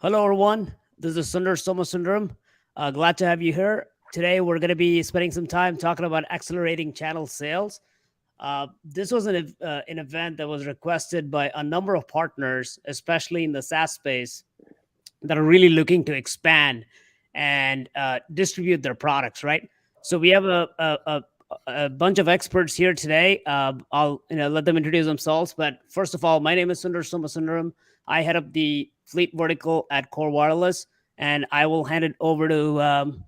Hello, everyone. This is Sundar Somasundaram. Glad to have you here. Today, we're going to be spending some time talking about accelerating channel sales. This was an event that was requested by a number of partners, especially in the SaaS space, that are really looking to expand and distribute their products, right? So we have a bunch of experts here today. I'll let them introduce themselves. But first of all, my name is Sundar Somasundaram. I head up the fleet vertical at Core Wireless, and I will hand it over to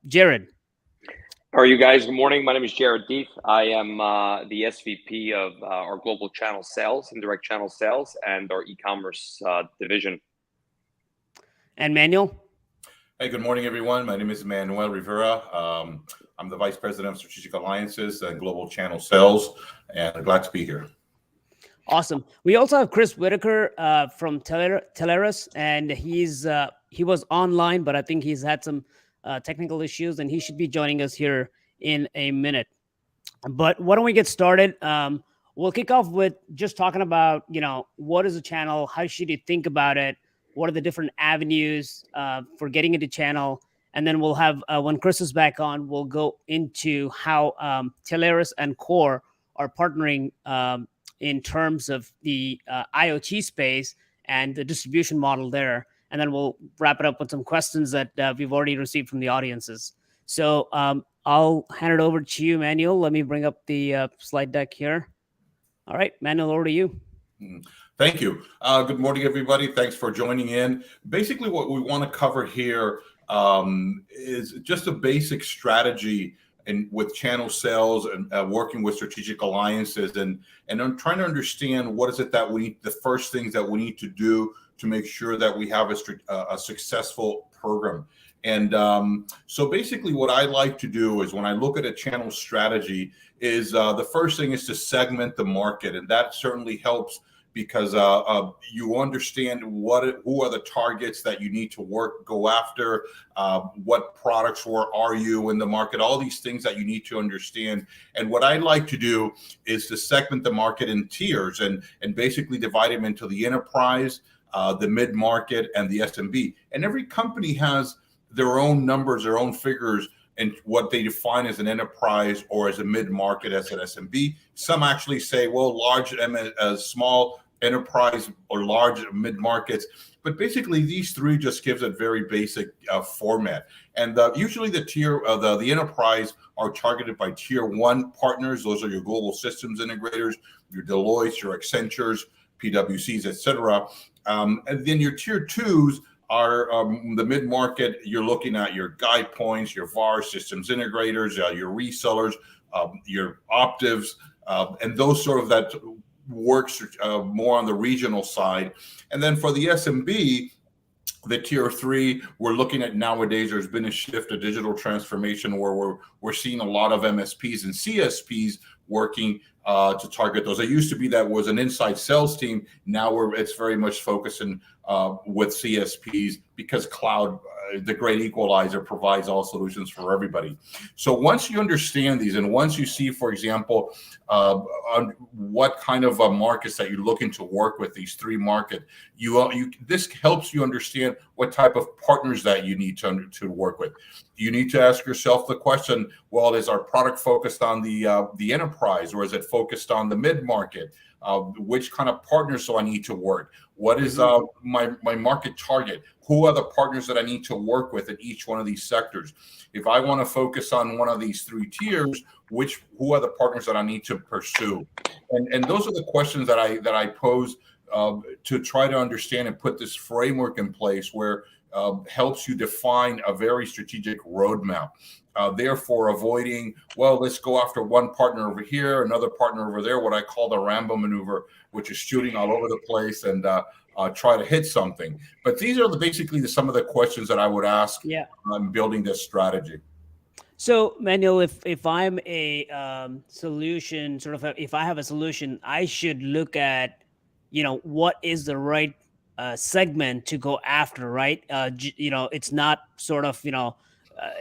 Jared. How are you guys? Good morning. My name is Jared Deef. I am the SVP of our global channel sales, indirect channel sales, and our e-commerce division. And Manuel? Hey, good morning, everyone. My name is Manuel Rivera. I'm the Vice President of Strategic Alliances and Global Channel Sales, and I'm glad to be here. Awesome. We also have Chris Whitaker from Teleris, and he was online, but I think he's had some technical issues, and he should be joining us here in a minute. But why don't we get started? We'll kick off with just talking about, what is a channel? How should you think about it? What are the different avenues for getting into channel? And then we'll have, when Chris is back on, we'll go into how Teleris and Core are partnering in terms of the IoT space and the distribution model there. And then we'll wrap it up with some questions that we've already received from the audiences. So I'll hand it over to you, Manuel. Let me bring up the slide deck here. All right, Manuel, over to you. Thank you. Good morning, everybody. Thanks for joining in. Basically, what we want to cover here is just a basic strategy with channel sales and working with strategic alliances, and I'm trying to understand what is it that the first things that we need to do to make sure that we have a successful program. And so basically what I like to do is when I look at a channel strategy is the first thing is to segment the market. And that certainly helps because you understand who are the targets that you need to go after, what products are you in the market, all these things that you need to understand. And what I like to do is to segment the market in tiers and basically divide them into the enterprise, the mid-market, and the SMB. And every company has their own numbers, their own figures, and what they define as an enterprise or as a mid-market, as an SMB. Some actually say, well, small enterprise or large mid-markets. But basically, these three just gives a very basic format. And usually the tier, the enterprise are targeted by tier 1 partners. Those are your global systems integrators, your Deloitte, your Accentures, PwCs, etc. And then your tier 2s are the mid-market. You're looking at your guide points, your VAR systems integrators, your resellers, your Optives, and those sort of that works more on the regional side. And then for the SMB, the tier 3, we're looking at nowadays, there's been a shift, a digital transformation where we're seeing a lot of MSPs and CSPs working to target those. It used to be that was an inside sales team. Now it's very much focusing with CSPs because cloud, the great equalizer, provides all solutions for everybody. So once you understand these, and once you see, for example, on what kind of markets that you're looking to work with, these three markets, this helps you understand what type of partners that you need to work with. You need to ask yourself the question, well, is our product focused on the enterprise, or is it focused on the mid-market? Which kind of partners do I need to work? What is my market target? Who are the partners that I need to work with in each one of these sectors? If I want to focus on one of these three tiers, who are the partners that I need to pursue? And those are the questions that I pose to try to understand and put this framework in place where helps you define a very strategic roadmap. Therefore, avoiding, well, let's go after one partner over here, another partner over there, what I call the Rambo maneuver, which is shooting all over the place and try to hit something. But these are basically some of the questions that I would ask on building this strategy. So, Manuel, if I'm a solution, if I have a solution, I should look at, what is the right segment to go after, right? It's not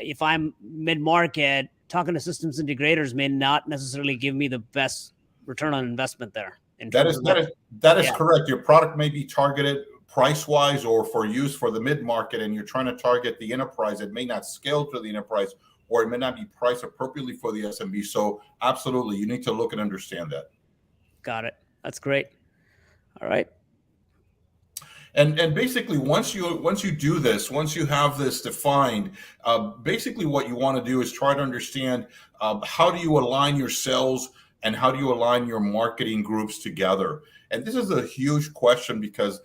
if I'm mid-market, talking to systems integrators may not necessarily give me the best return on investment there. That is correct. Your product may be targeted price-wise or for use for the mid-market, and you're trying to target the enterprise, it may not scale to the enterprise, or it may not be priced appropriately for the SMB. So absolutely, you need to look and understand that. Got it. That's great. All right. And basically, once you do this, once you have this defined, basically what you want to do is try to understand how do you align your sales and how do you align your marketing groups together. And this is a huge question, because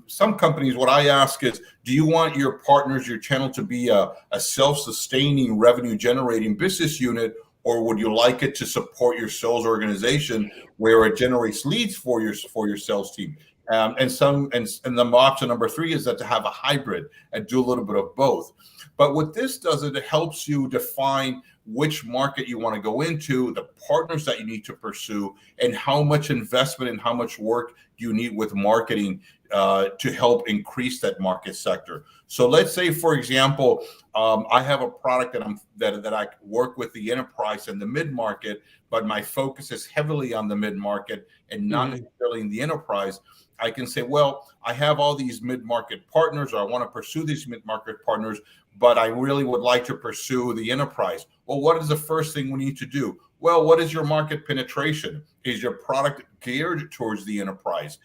some companies, what I ask is, do you want your partners, your channel, to be a self-sustaining, revenue-generating business unit, or would you like it to support your sales organization where it generates leads for your sales team? And the option number 3 is that to have a hybrid and do a little bit of both. But what this does is it helps you define which market you want to go into, the partners that you need to pursue, and how much investment and how much work you need with marketing to help increase that market sector. So let's say, for example, I have a product that I work with the enterprise and the mid-market, but my focus is heavily on the mid-market and not necessarily in the enterprise. I can say, well, I have all these mid-market partners, or I want to pursue these mid-market partners, but I really would like to pursue the enterprise. Well, what is the first thing we need to do? Well, what is your market penetration? Is your product geared towards the enterprise?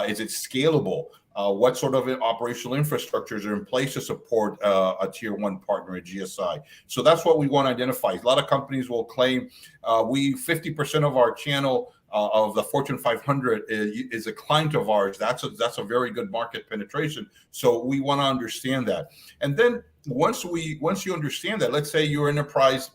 Is it scalable? What sort of operational infrastructures are in place to support a tier 1 partner, a GSI? So that's what we want to identify. A lot of companies will claim 50% of our channel of the Fortune 500 is a client of ours. That's a very good market penetration. So we want to understand that. And then once you understand that, let's say your enterprise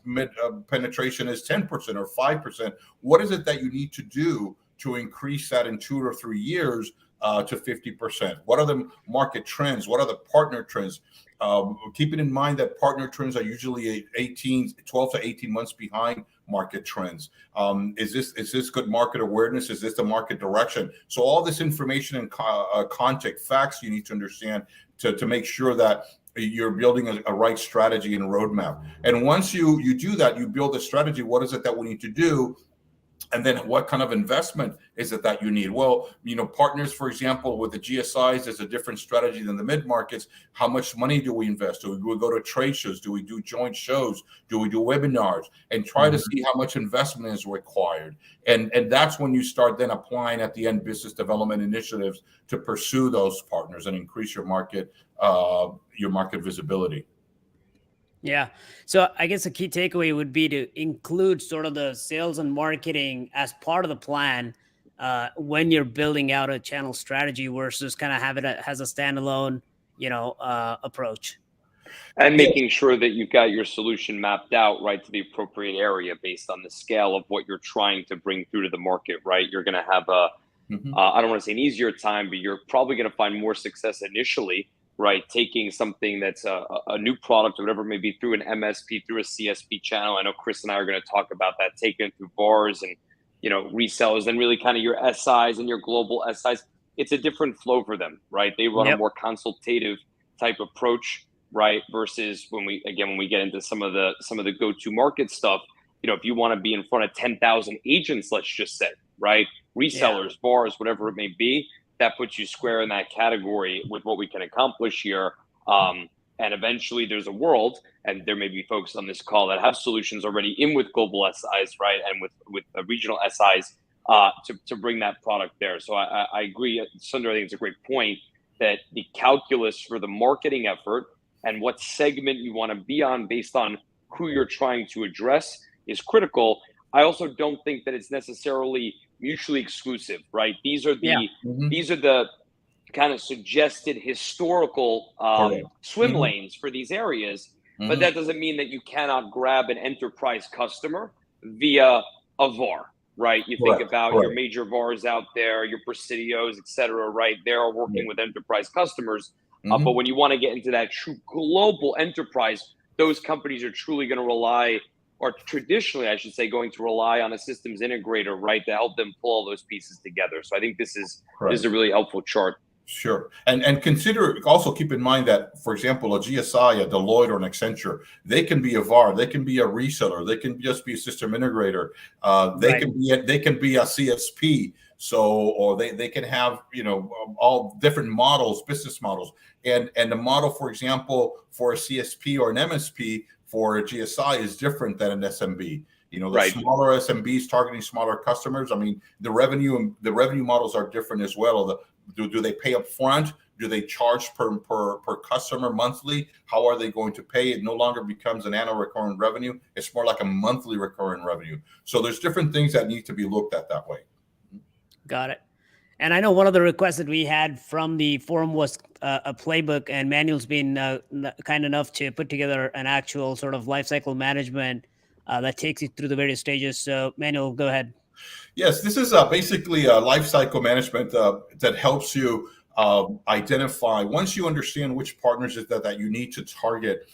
penetration is 10% or 5%, what is it that you need to do to increase that in 2 or 3 years to 50%? What are the market trends? What are the partner trends? Keeping in mind that partner trends are usually 12 to 18 months behind market trends. Is this good market awareness? Is this the market direction? So all this information and context, facts you need to understand to make sure that you're building a right strategy and roadmap. And once you do that, you build a strategy. What is it that we need to do? And then what kind of investment is it that you need? Well, partners, for example, with the GSIs, there's a different strategy than the mid-markets. How much money do we invest? Do we go to trade shows? Do we do joint shows? Do we do webinars? And try to see how much investment is required. And that's when you start then applying at the end business development initiatives to pursue those partners and increase your market visibility. Yeah. So I guess a key takeaway would be to include sort of the sales and marketing as part of the plan when you're building out a channel strategy versus kind of have it as a standalone, approach. And making sure that you've got your solution mapped out, right, to the appropriate area based on the scale of what you're trying to bring through to the market, right? You're going to have I don't want to say an easier time, but you're probably going to find more success initially, right? Taking something that's a new product or whatever it may be through an MSP, through a CSP channel. I know Chris and I are going to talk about that, taking it through VARs and, resellers, and really kind of your SIs and your global SIs. It's a different flow for them, right? They run a more consultative type approach, right? Versus when we get into some of the go-to market stuff, if you want to be in front of 10,000 agents, let's just say, right? Resellers, VARs, whatever it may be, that puts you square in that category with what we can accomplish here. And eventually there's a world, and there may be folks on this call that have solutions already in with global SIs, right? And with regional SIs to bring that product there. So I agree, Sundar, I think it's a great point that the calculus for the marketing effort and what segment you want to be on based on who you're trying to address is critical. I also don't think that it's necessarily mutually exclusive, right? These are the kind of suggested historical swim lanes for these areas, but that doesn't mean that you cannot grab an enterprise customer via a VAR, right? You think about your major VARs out there, your Presidios, et cetera, right? They're working with enterprise customers, but when you want to get into that true global enterprise, those companies are truly going to rely, or traditionally, I should say, going to rely on a systems integrator, right, to help them pull all those pieces together. So I think this is a really helpful chart. Sure. And keep in mind that, for example, a GSI, a Deloitte or an Accenture, they can be a VAR, they can be a reseller, they can just be a system integrator, they can be a CSP. So, or they can have, all different models, business models. And the model, for example, for a CSP or an MSP for a GSI is different than an SMB. The smaller SMBs targeting smaller customers. I mean, the revenue models are different as well. Do they pay up front? Do they charge per customer monthly? How are they going to pay? It no longer becomes an annual recurring revenue. It's more like a monthly recurring revenue. So there's different things that need to be looked at that way. Got it. And I know one of the requests that we had from the forum was a playbook, and Manuel's been kind enough to put together an actual sort of lifecycle management that takes you through the various stages. So Manuel, go ahead. Yes, this is basically a lifecycle management that helps you identify, once you understand which partners that you need to target,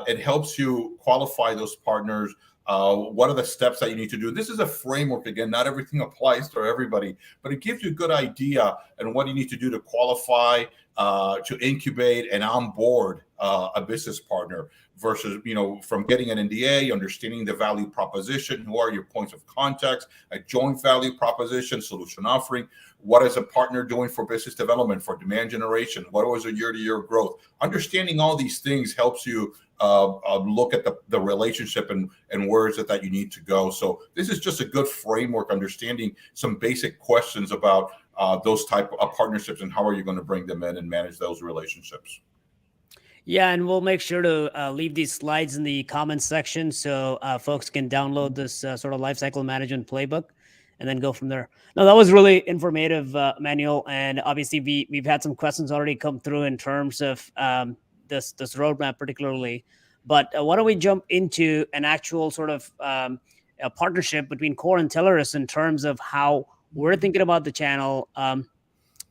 it helps you qualify those partners. What are the steps that you need to do? This is a framework. Again, not everything applies to everybody, but it gives you a good idea and what you need to do to qualify, to incubate and onboard a business partner versus, from getting an NDA, understanding the value proposition, who are your points of contact, a joint value proposition, solution offering. What is a partner doing for business development, for demand generation? What was a year-to-year growth? Understanding all these things helps you look at the relationship and where is it that you need to go. So this is just a good framework, understanding some basic questions about those type of partnerships and how are you going to bring them in and manage those relationships. Yeah, and we'll make sure to leave these slides in the comments section so folks can download this sort of lifecycle management playbook and then go from there. No, that was really informative, Manuel. And obviously, we've had some questions already come through in terms of this roadmap particularly. But why don't we jump into an actual sort of a partnership between Core and Teleris in terms of how we're thinking about the channel.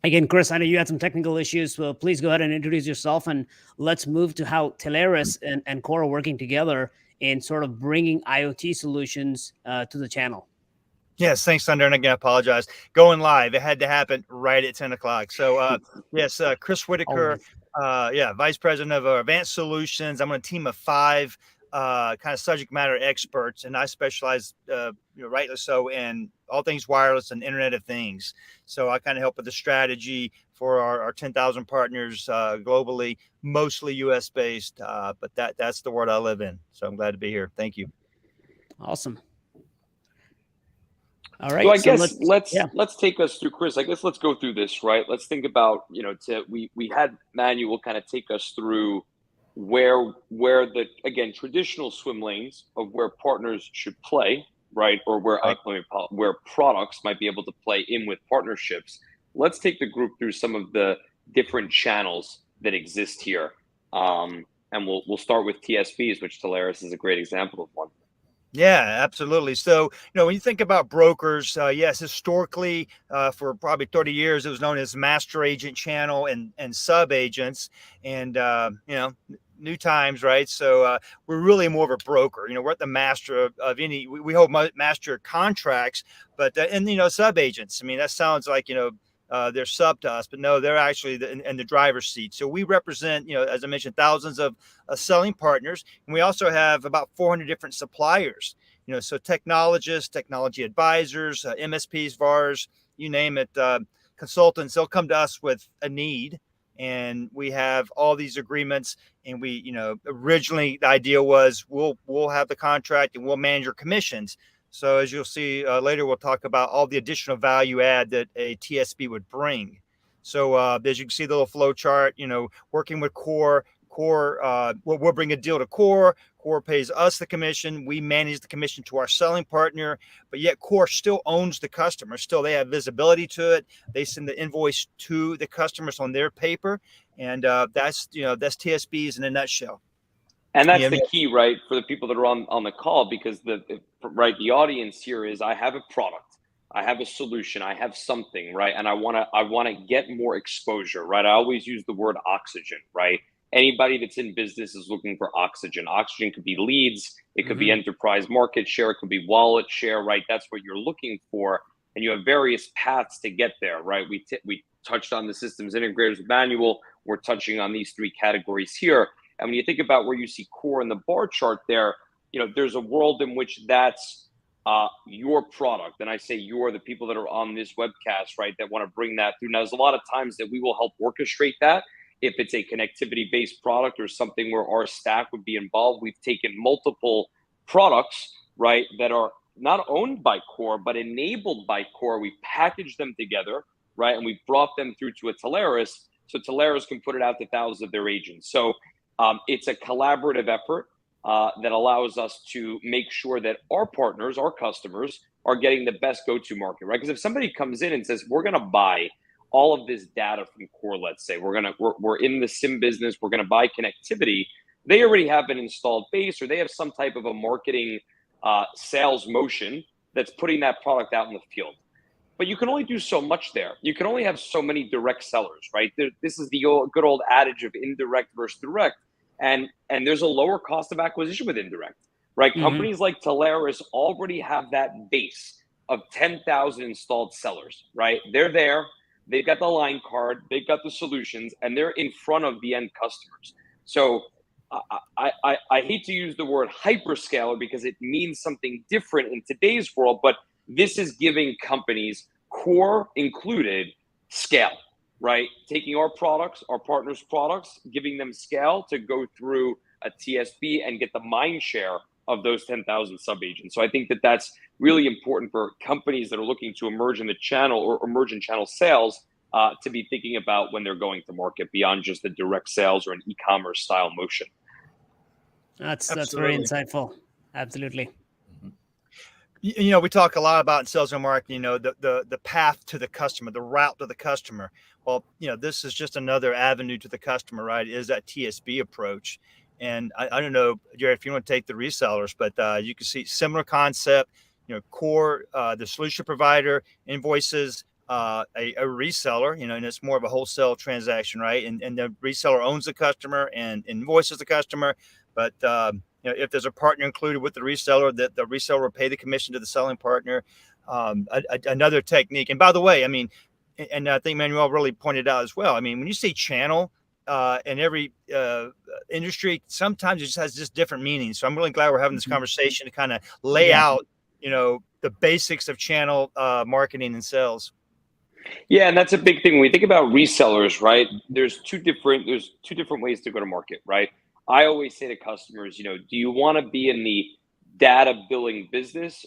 Again, Chris, I know you had some technical issues, so please go ahead and introduce yourself, and let's move to how Teleris and Core are working together in sort of bringing IoT solutions to the channel. Yes, thanks, Thunder, and again, I apologize. Going live, it had to happen right at 10 o'clock. So, yes, Chris Whitaker, Vice President of Advanced Solutions. I'm on a team of 5 kind of subject matter experts, and I specialize, rightly so, in all things wireless and Internet of Things. So I kind of help with the strategy for our 10,000 partners globally, mostly U.S. based, but that's the world I live in. So I'm glad to be here. Thank you. Awesome. All right. So I guess let's take us through, Chris. I guess let's go through this, right? Let's think about, we had Manuel kind of take us through where the, again, traditional swim lanes of where partners should play, right? Or where products might be able to play in with partnerships. Let's take the group through some of the different channels that exist here. And we'll start with TSPs, which Teleris is a great example of one. Yeah, absolutely. So, when you think about brokers, yes, historically, for probably 30 years, it was known as master agent channel and sub agents, and new times, right? So we're really more of a broker. We're at the master of any. We hold master contracts, but and sub agents. I mean, that sounds like they're sub to us, but no, they're actually in the driver's seat. So we represent, as I mentioned, thousands of selling partners, and we also have about 400 different suppliers. So technologists, technology advisors, MSPs, VARs, you name it, consultants. They'll come to us with a need, and we have all these agreements. And we, originally the idea was we'll have the contract and we'll manage your commissions. So as you'll see later, we'll talk about all the additional value add that a TSP would bring. So as you can see the little flow chart, working with Core, we'll bring a deal to Core. Core pays us the commission. We manage the commission to our selling partner, but yet Core still owns the customer. Still, they have visibility to it. They send the invoice to the customers on their paper, and that's TSPs in a nutshell. And that's the key, right, for the people that are on the call, because the audience here is, I have a product, I have a solution, I have something, right, and I want to get more exposure, right? I always use the word oxygen, right? Anybody that's in business is looking for oxygen. Oxygen could be leads, it could be enterprise market share, it could be wallet share, right? That's what you're looking for, and you have various paths to get there, right? We touched on the systems integrators manual. We're touching on these 3 categories here. And when you think about where you see Core in the bar chart there, there's a world in which that's your product, and I say you're the people that are on this webcast, right, that want to bring that through. Now, there's a lot of times that we will help orchestrate that. If it's a connectivity based product or something where our stack would be involved, we've taken multiple products, right, that are not owned by Core, but enabled by Core. We packaged them together, right, and we brought them through to a Teleris, so Teleris can put it out to thousands of their agents. So it's a collaborative effort that allows us to make sure that our partners, our customers, are getting the best go-to market, right? Because if somebody comes in and says, we're going to buy all of this data from Core, let's say, we're in the SIM business, we're going to buy connectivity, they already have an installed base, or they have some type of a marketing sales motion that's putting that product out in the field. But you can only do so much there. You can only have so many direct sellers, right? This is the good old adage of indirect versus direct. And there's a lower cost of acquisition with indirect, right? Mm-hmm. Companies like Teleris already have that base of 10,000 installed sellers, right? They're there, they've got the line card, they've got the solutions, and they're in front of the end customers. So I hate to use the word hyperscaler because it means something different in today's world, but this is giving companies, Core included, scale. Right? Taking our products, our partners' products, giving them scale to go through a TSP and get the mind share of those 10,000 sub-agents. So I think that that's really important for companies that are looking to emerge in the channel or emerge in channel sales to be thinking about when they're going to market beyond just the direct sales or an e-commerce style motion. That's very insightful. Absolutely. You know, we talk a lot about in sales and marketing, you know, the path to the customer, the route to the customer. Well, you know, this is just another avenue to the customer, right? Is that TSB approach. And I don't know, Jerry, if you want to take the resellers, but you can see similar concept, you know, Core, the solution provider invoices a reseller, you know, and it's more of a wholesale transaction, right? And the reseller owns the customer and invoices the customer. But you know, if there's a partner included with the reseller, that the reseller will pay the commission to the selling partner. Another technique. And by the way, I mean, and I think Manuel really pointed out as well. I mean, when you say channel in every industry, sometimes it just has just different meanings. So I'm really glad we're having this conversation to kind of lay out, you know, the basics of channel marketing and sales. Yeah, and that's a big thing. When we think about resellers, right? There's two different ways to go to market, right? I always say to customers, you know, do you want to be in the data billing business,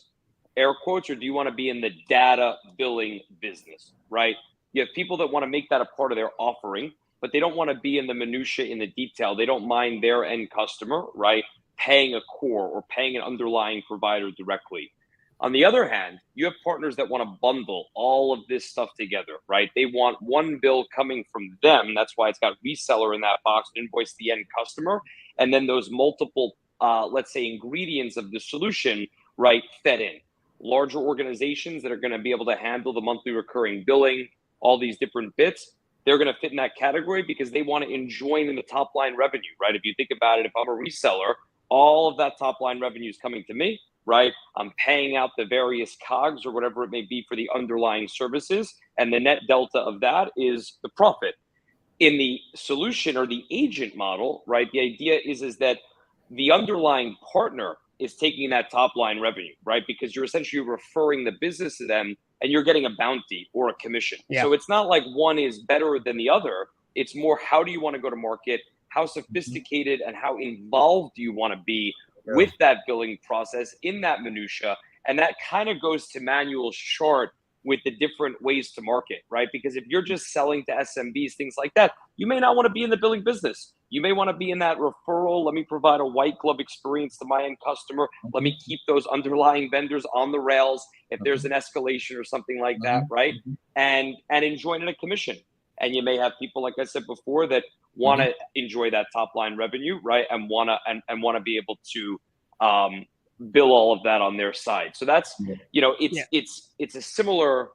air quotes, or do you want to be in the data billing business, right? You have people that want to make that a part of their offering, but they don't want to be in the minutia, in the detail. They don't mind their end customer, right, paying a core or paying an underlying provider directly. On the other hand, you have partners that want to bundle all of this stuff together, right? They want one bill coming from them. That's why it's got reseller in that box to invoice the end customer. And then those multiple, let's say, ingredients of the solution, right, fed in. Larger organizations that are going to be able to handle the monthly recurring billing, all these different bits, they're going to fit in that category because they want to enjoin in the top line revenue, right? If you think about it, if I'm a reseller, all of that top line revenue is coming to me, right? I'm paying out the various COGS or whatever it may be for the underlying services. And the net delta of that is the profit. In the solution or the agent model, right? The idea is that the underlying partner is taking that top line revenue, right? Because you're essentially referring the business to them and you're getting a bounty or a commission. Yeah. So it's not like one is better than the other. It's more, how do you want to go to market? How sophisticated and how involved do you want to be with that billing process in that minutia? And that kind of goes to Manuel's chart with the different ways to market, right? Because if you're just selling to SMBs, things like that, you may not want to be in the billing business. You may want to be in that referral. Let me provide a white glove experience to my end customer. Let me keep those underlying vendors on the rails if there's an escalation or something like that, right? And enjoying a commission. And you may have people, like I said before, that want to enjoy that top line revenue, right? And want to be able to bill all of that on their side. So that's, you know, it's a similar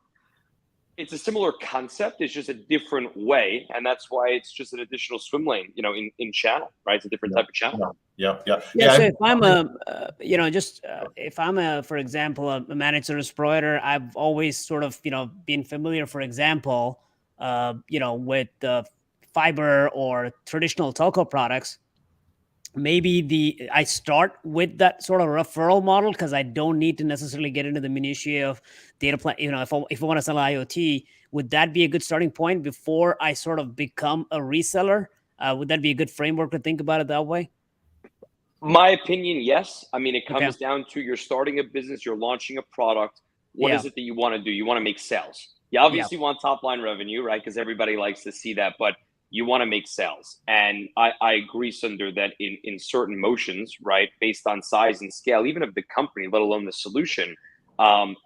concept. It's just a different way. And that's why it's just an additional swim lane, you know, in channel, right? It's a different type of channel. Yeah. So if I'm if I'm for example, a managed service provider, I've always sort of, you know, been familiar, for example, you know, with the fiber or traditional telco products. maybe I start with that sort of referral model because I don't need to necessarily get into the minutiae of data plan. If I want to sell IoT, would that be a good starting point before I sort of become a reseller? Would that be a good framework to think about it that way? My opinion, yes. I mean, it Okay. comes down to you're starting a business, you're launching a product. What is it that you want to do? You want to make sales. You obviously want top line revenue, right? Because everybody likes to see that, but you want to make sales. And I agree, Sundar, that in certain motions, right, based on size and scale, even of the company, let alone the solution,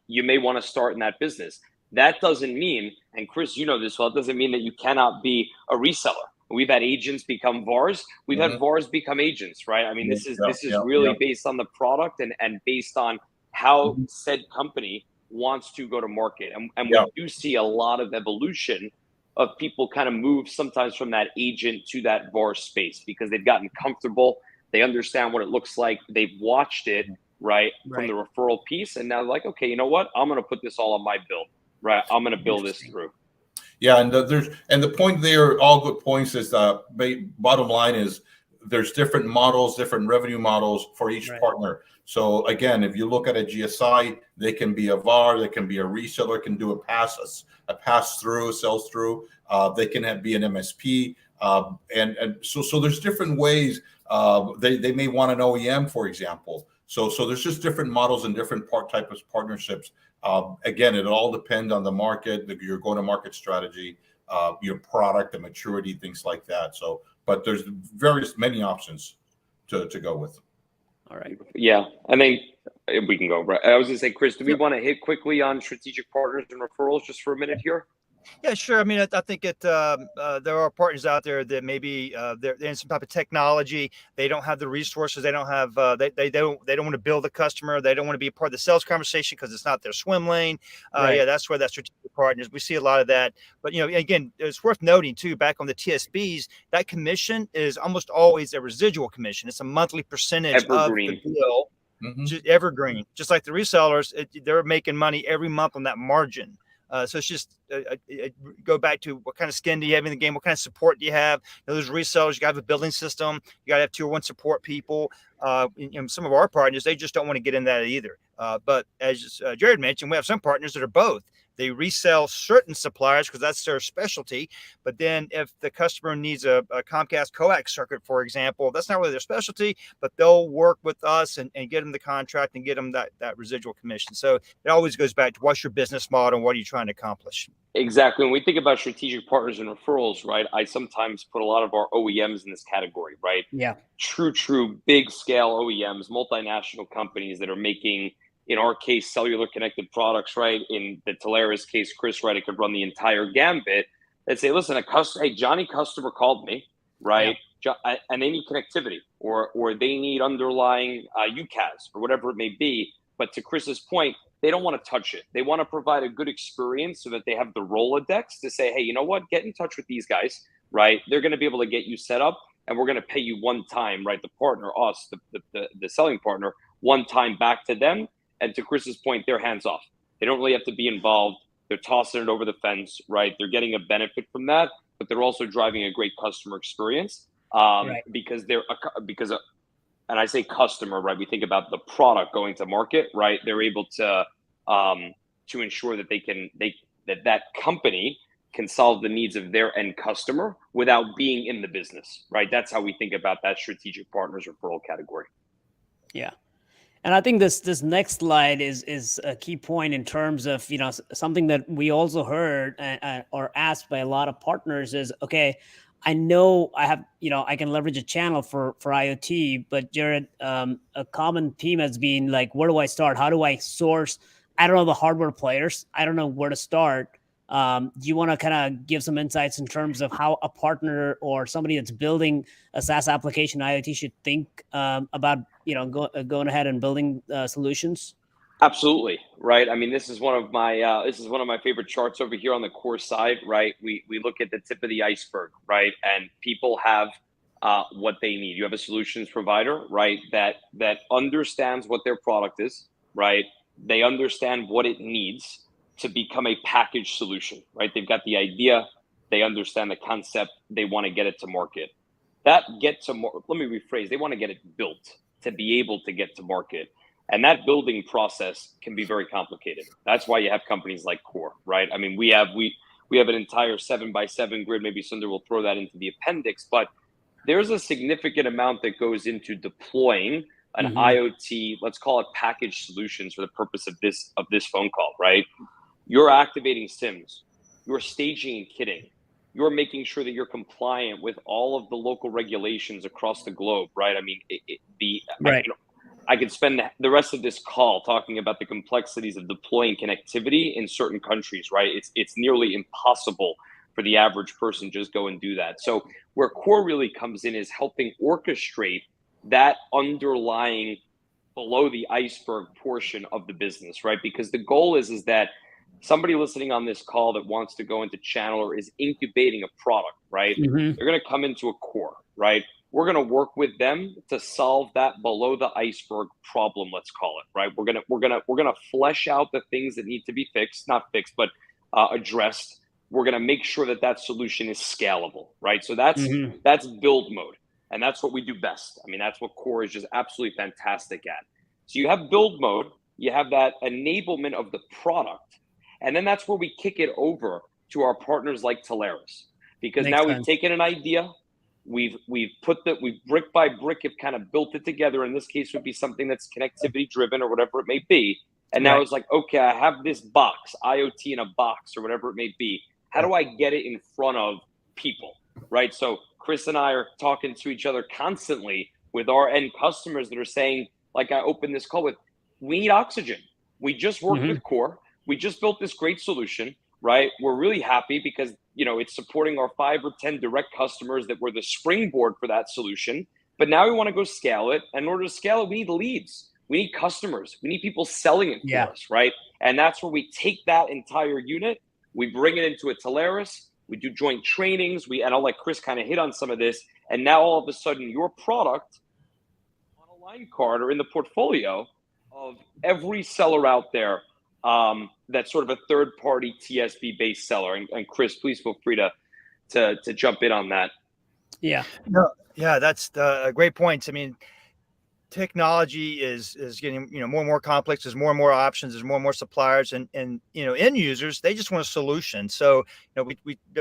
you may want to start in that business. That doesn't mean, and Chris, you know this well, it doesn't mean that you cannot be a reseller. We've had agents become VARs. We've had VARs become agents, right? I mean, this is really based on the product and based on how said company wants to go to market. And we do see a lot of evolution of people kind of move sometimes from that agent to that VAR space because they've gotten comfortable. They understand what it looks like. They've watched it, right, from the referral piece. And now they're like, okay, you know what? I'm going to put this all on my bill, right? I'm going to build this through. Yeah, and the point there, all good points, is bottom line is there's different models, different revenue models for each partner. So again, if you look at a GSI, they can be a VAR, they can be a reseller, can do a pass through, sells through. They can be an MSP, and so there's different ways. They may want an OEM, for example. So there's just different models and different type of partnerships. Again, it all depends on the market, your go-to-market strategy, your product, the maturity, things like that. So, but there's many options to go with. All right. Yeah, I think we can go. Right. I was going to say, Chris, do we want to hit quickly on strategic partners and referrals just for a minute here? Yeah, sure. I mean, I think there are partners out there that maybe they're in some type of technology. They don't have the resources. They don't have. They don't want to build the customer. They don't want to be a part of the sales conversation because it's not their swim lane. Yeah, that's where that strategic partners. We see a lot of that. But again, it's worth noting too. Back on the TSBs, that commission is almost always a residual commission. It's a monthly percentage of the bill. Just evergreen, just like the resellers. They're making money every month on that margin. So it's just go back to what kind of skin do you have in the game? What kind of support do you have? Those resellers, you got to have a building system. You got to have tier 1 support people. Some of our partners, they just don't want to get in that either. But as Jared mentioned, we have some partners that are both. They resell certain suppliers because that's their specialty. But then if the customer needs a Comcast coax circuit, for example, that's not really their specialty, but they'll work with us and get them the contract and get them that residual commission. So it always goes back to what's your business model and what are you trying to accomplish? Exactly. When we think about strategic partners and referrals, right, I sometimes put a lot of our OEMs in this category, right? Yeah. True big scale OEMs, multinational companies that are making, in our case, cellular connected products, right? In the Teleris case, Chris, right, it could run the entire gambit. They'd say, listen, hey, Johnny customer called me, right? Yeah. And they need connectivity or they need underlying UCaaS or whatever it may be. But to Chris's point, they don't want to touch it. They want to provide a good experience so that they have the Rolodex to say, hey, you know what? Get in touch with these guys, right? They're going to be able to get you set up and we're going to pay you one time, right? The partner, us, the selling partner, one time back to them. And to Chris's point, they're hands off. They don't really have to be involved. They're tossing it over the fence, right? They're getting a benefit from that, but they're also driving a great customer experience because and I say customer, right? We think about the product going to market, right? They're able to ensure that that company can solve the needs of their end customer without being in the business, right? That's how we think about that strategic partners referral category. Yeah. And I think this next slide is a key point in terms of, something that we also heard or asked by a lot of partners is, okay, I know I have, I can leverage a channel for IoT, but Jared, a common theme has been like, where do I start? How do I source? I don't know the hardware players. I don't know where to start. Do you want to kind of give some insights in terms of how a partner or somebody that's building a SaaS application IoT should think about, going ahead and building solutions? Absolutely. Right. I mean, this is one of my favorite charts over here on the core side, right? We look at the tip of the iceberg, right? And people have what they need. You have a solutions provider, right? That understands what their product is, right? They understand what it needs to become a packaged solution, right? They've got the idea, they understand the concept, they want to get it to market. that get to let me rephrase, they want to get it built to be able to get to market. And that building process can be very complicated. That's why you have companies like Core, right? I mean, we have an entire 7x7 grid. Maybe Sundar will throw that into the appendix, but there's a significant amount that goes into deploying an IoT, let's call it package solutions for the purpose of this phone call, right? You're activating SIMs, you're staging and kitting, you're making sure that you're compliant with all of the local regulations across the globe, right? I mean, I could spend the rest of this call talking about the complexities of deploying connectivity in certain countries, right? It's nearly impossible for the average person just go and do that. So where Core really comes in is helping orchestrate that underlying below the iceberg portion of the business, right? Because the goal is that somebody listening on this call that wants to go into channel or is incubating a product, right? They're going to come into a Core, right? We're going to work with them to solve that below the iceberg problem, let's call it, right? We're going to flesh out the things that need to be fixed, not fixed, but addressed. We're going to make sure that solution is scalable, right? So that's build mode, and that's what we do best. I mean, that's what Core is just absolutely fantastic at. So you have build mode, you have that enablement of the product, and then that's where we kick it over to our partners like Teleris, because now we've taken an idea. We've brick by brick have kind of built it together. In this case, would be something that's connectivity driven or whatever it may be. And now it's like, okay, I have this box, IoT in a box or whatever it may be. How do I get it in front of people, right? So Chris and I are talking to each other constantly with our end customers that are saying, like I opened this call with, we need oxygen. We just worked with Core. We just built this great solution, right? We're really happy because it's supporting our 5 or 10 direct customers that were the springboard for that solution. But now we want to go scale it. And in order to scale it, we need leads. We need customers. We need people selling it for us, right? And that's where we take that entire unit, we bring it into a Teleris, we do joint trainings, and I'll let Chris kind of hit on some of this. And now all of a sudden your product on a line card or in the portfolio of every seller out there that's sort of a third-party TSP-based seller. And Chris, please feel free to jump in on that. Yeah, that's great points. I mean, technology is getting more and more complex. There's more and more options. There's more and more suppliers, and end users, they just want a solution. So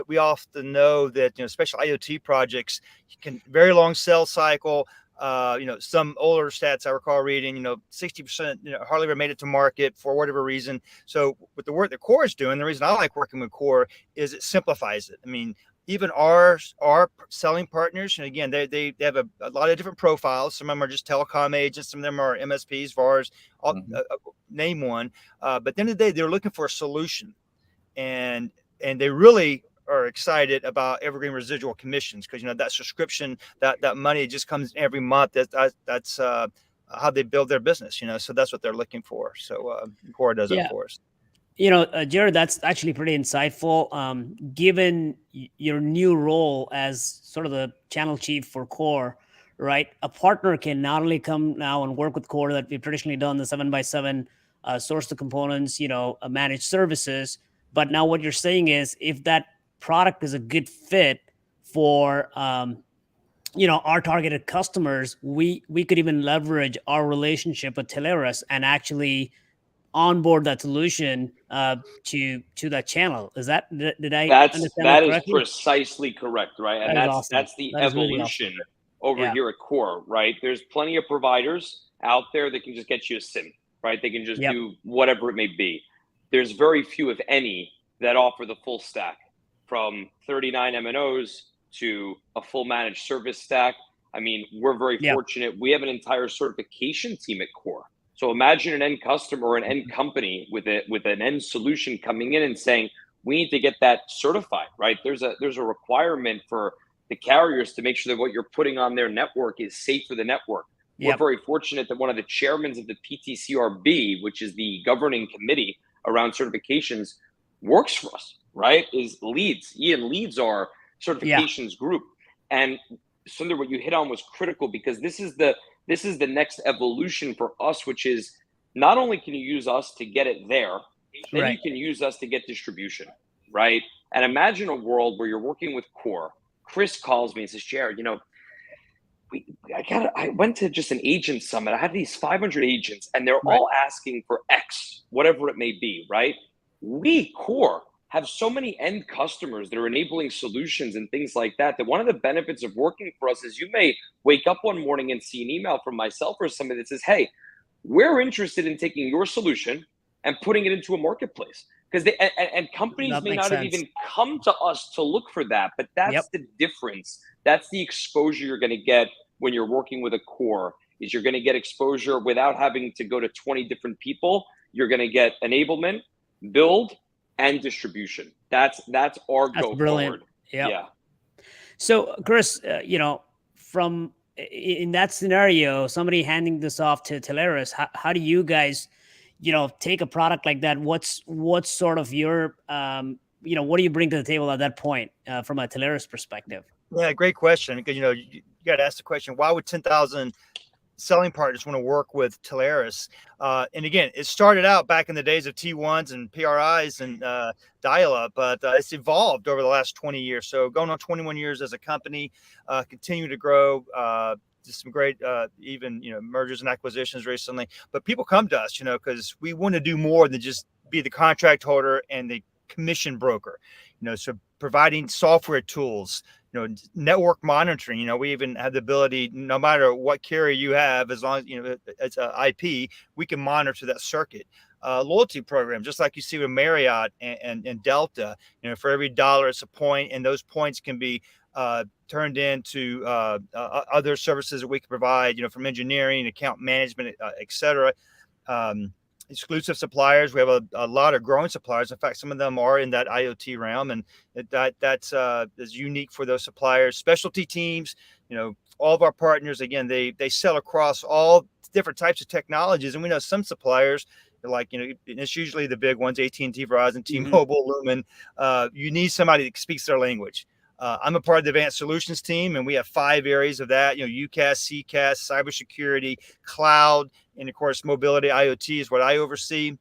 we often know that especially IoT projects can very long sales cycle. Some older stats I recall reading, 60% hardly ever made it to market for whatever reason. So with the work that Core is doing, the reason I like working with Core is it simplifies it. I mean, even our selling partners, and again, they have a lot of different profiles. Some of them are just telecom agents, some of them are MSPs, VARs, name one. But at the end of the day, they're looking for a solution, and they really are excited about evergreen residual commissions because that subscription, that money just comes every month. That's how they build their business. So that's what they're looking for. So Core does it for us. Jared, that's actually pretty insightful. Given your new role as sort of the channel chief for Core, right? A partner can not only come now and work with Core that we've traditionally done, the 7x7 source the components, managed services. But now what you're saying is if that product is a good fit for, our targeted customers, we could even leverage our relationship with Teleris and actually onboard that solution to that channel. Is that, did I understand that correctly? That is precisely correct, right? And that's the evolution really over here at Core, right? There's plenty of providers out there that can just get you a SIM, right? They can just do whatever it may be. There's very few, if any, that offer the full stack, from 39 MNOs to a full managed service stack. I mean, we're very fortunate. We have an entire certification team at Core. So imagine an end customer or an end company with an end solution coming in and saying, we need to get that certified, right? There's a requirement for the carriers to make sure that what you're putting on their network is safe for the network. We're very fortunate that one of the chairmen of the PTCRB, which is the governing committee around certifications, works for us, right? Ian leads our certifications group. And Sundar, what you hit on was critical because this is the next evolution for us, which is not only can you use us to get it there, then you can use us to get distribution, right? And imagine a world where you're working with Core. Chris calls me and says, Jared, I went to just an agent summit. I had these 500 agents, and they're Right. all asking for X, whatever it may be, right? We core have so many end customers that are enabling solutions and things like that. That one of the benefits of working for us is you may wake up one morning and see an email from myself or somebody that says, "Hey, we're interested in taking your solution and putting it into a marketplace." Because and companies That may makes not have sense. even come to us to look for that, but that's Yep. the difference. That's the exposure you're going to get when you're working with a core. Is you're going to get exposure without having to go to 20 different people. You're going to get enablement, build, and distribution. That's our That's go brilliant. forward. Yep. Yeah. So, Chris, from in that scenario, somebody handing this off to Teleris, how do you guys, take a product like that? What's sort of your, what do you bring to the table at that point from a Teleris perspective? Yeah, great question. Because you got to ask the question: why would 10,000 selling partners want to work with Teleris? And again, it started out back in the days of T1s and PRIs and dial-up, but it's evolved over the last 20 years. So going on 21 years as a company, continue to grow. Just some great, even mergers and acquisitions recently. But people come to us, because we want to do more than just be the contract holder and the commission broker. So providing software tools, network monitoring. We even have the ability, no matter what carrier you have, as long as it's a IP, we can monitor that circuit. Loyalty program, just like you see with Marriott and Delta. For every dollar, it's a point, and those points can be turned into other services that we can provide. From engineering, account management, et cetera. Exclusive suppliers. We have a lot of growing suppliers. In fact, some of them are in that IoT realm, and that's is unique for those suppliers. Specialty teams, all of our partners, again, they sell across all different types of technologies, and we know some suppliers, like it's usually the big ones: AT&T, Verizon, T-Mobile, Lumen. You need somebody that speaks their language. I'm a part of the advanced solutions team, and we have 5 areas of that. UCaaS, CCaaS, cybersecurity, cloud, and of course, mobility. IoT is what I oversee.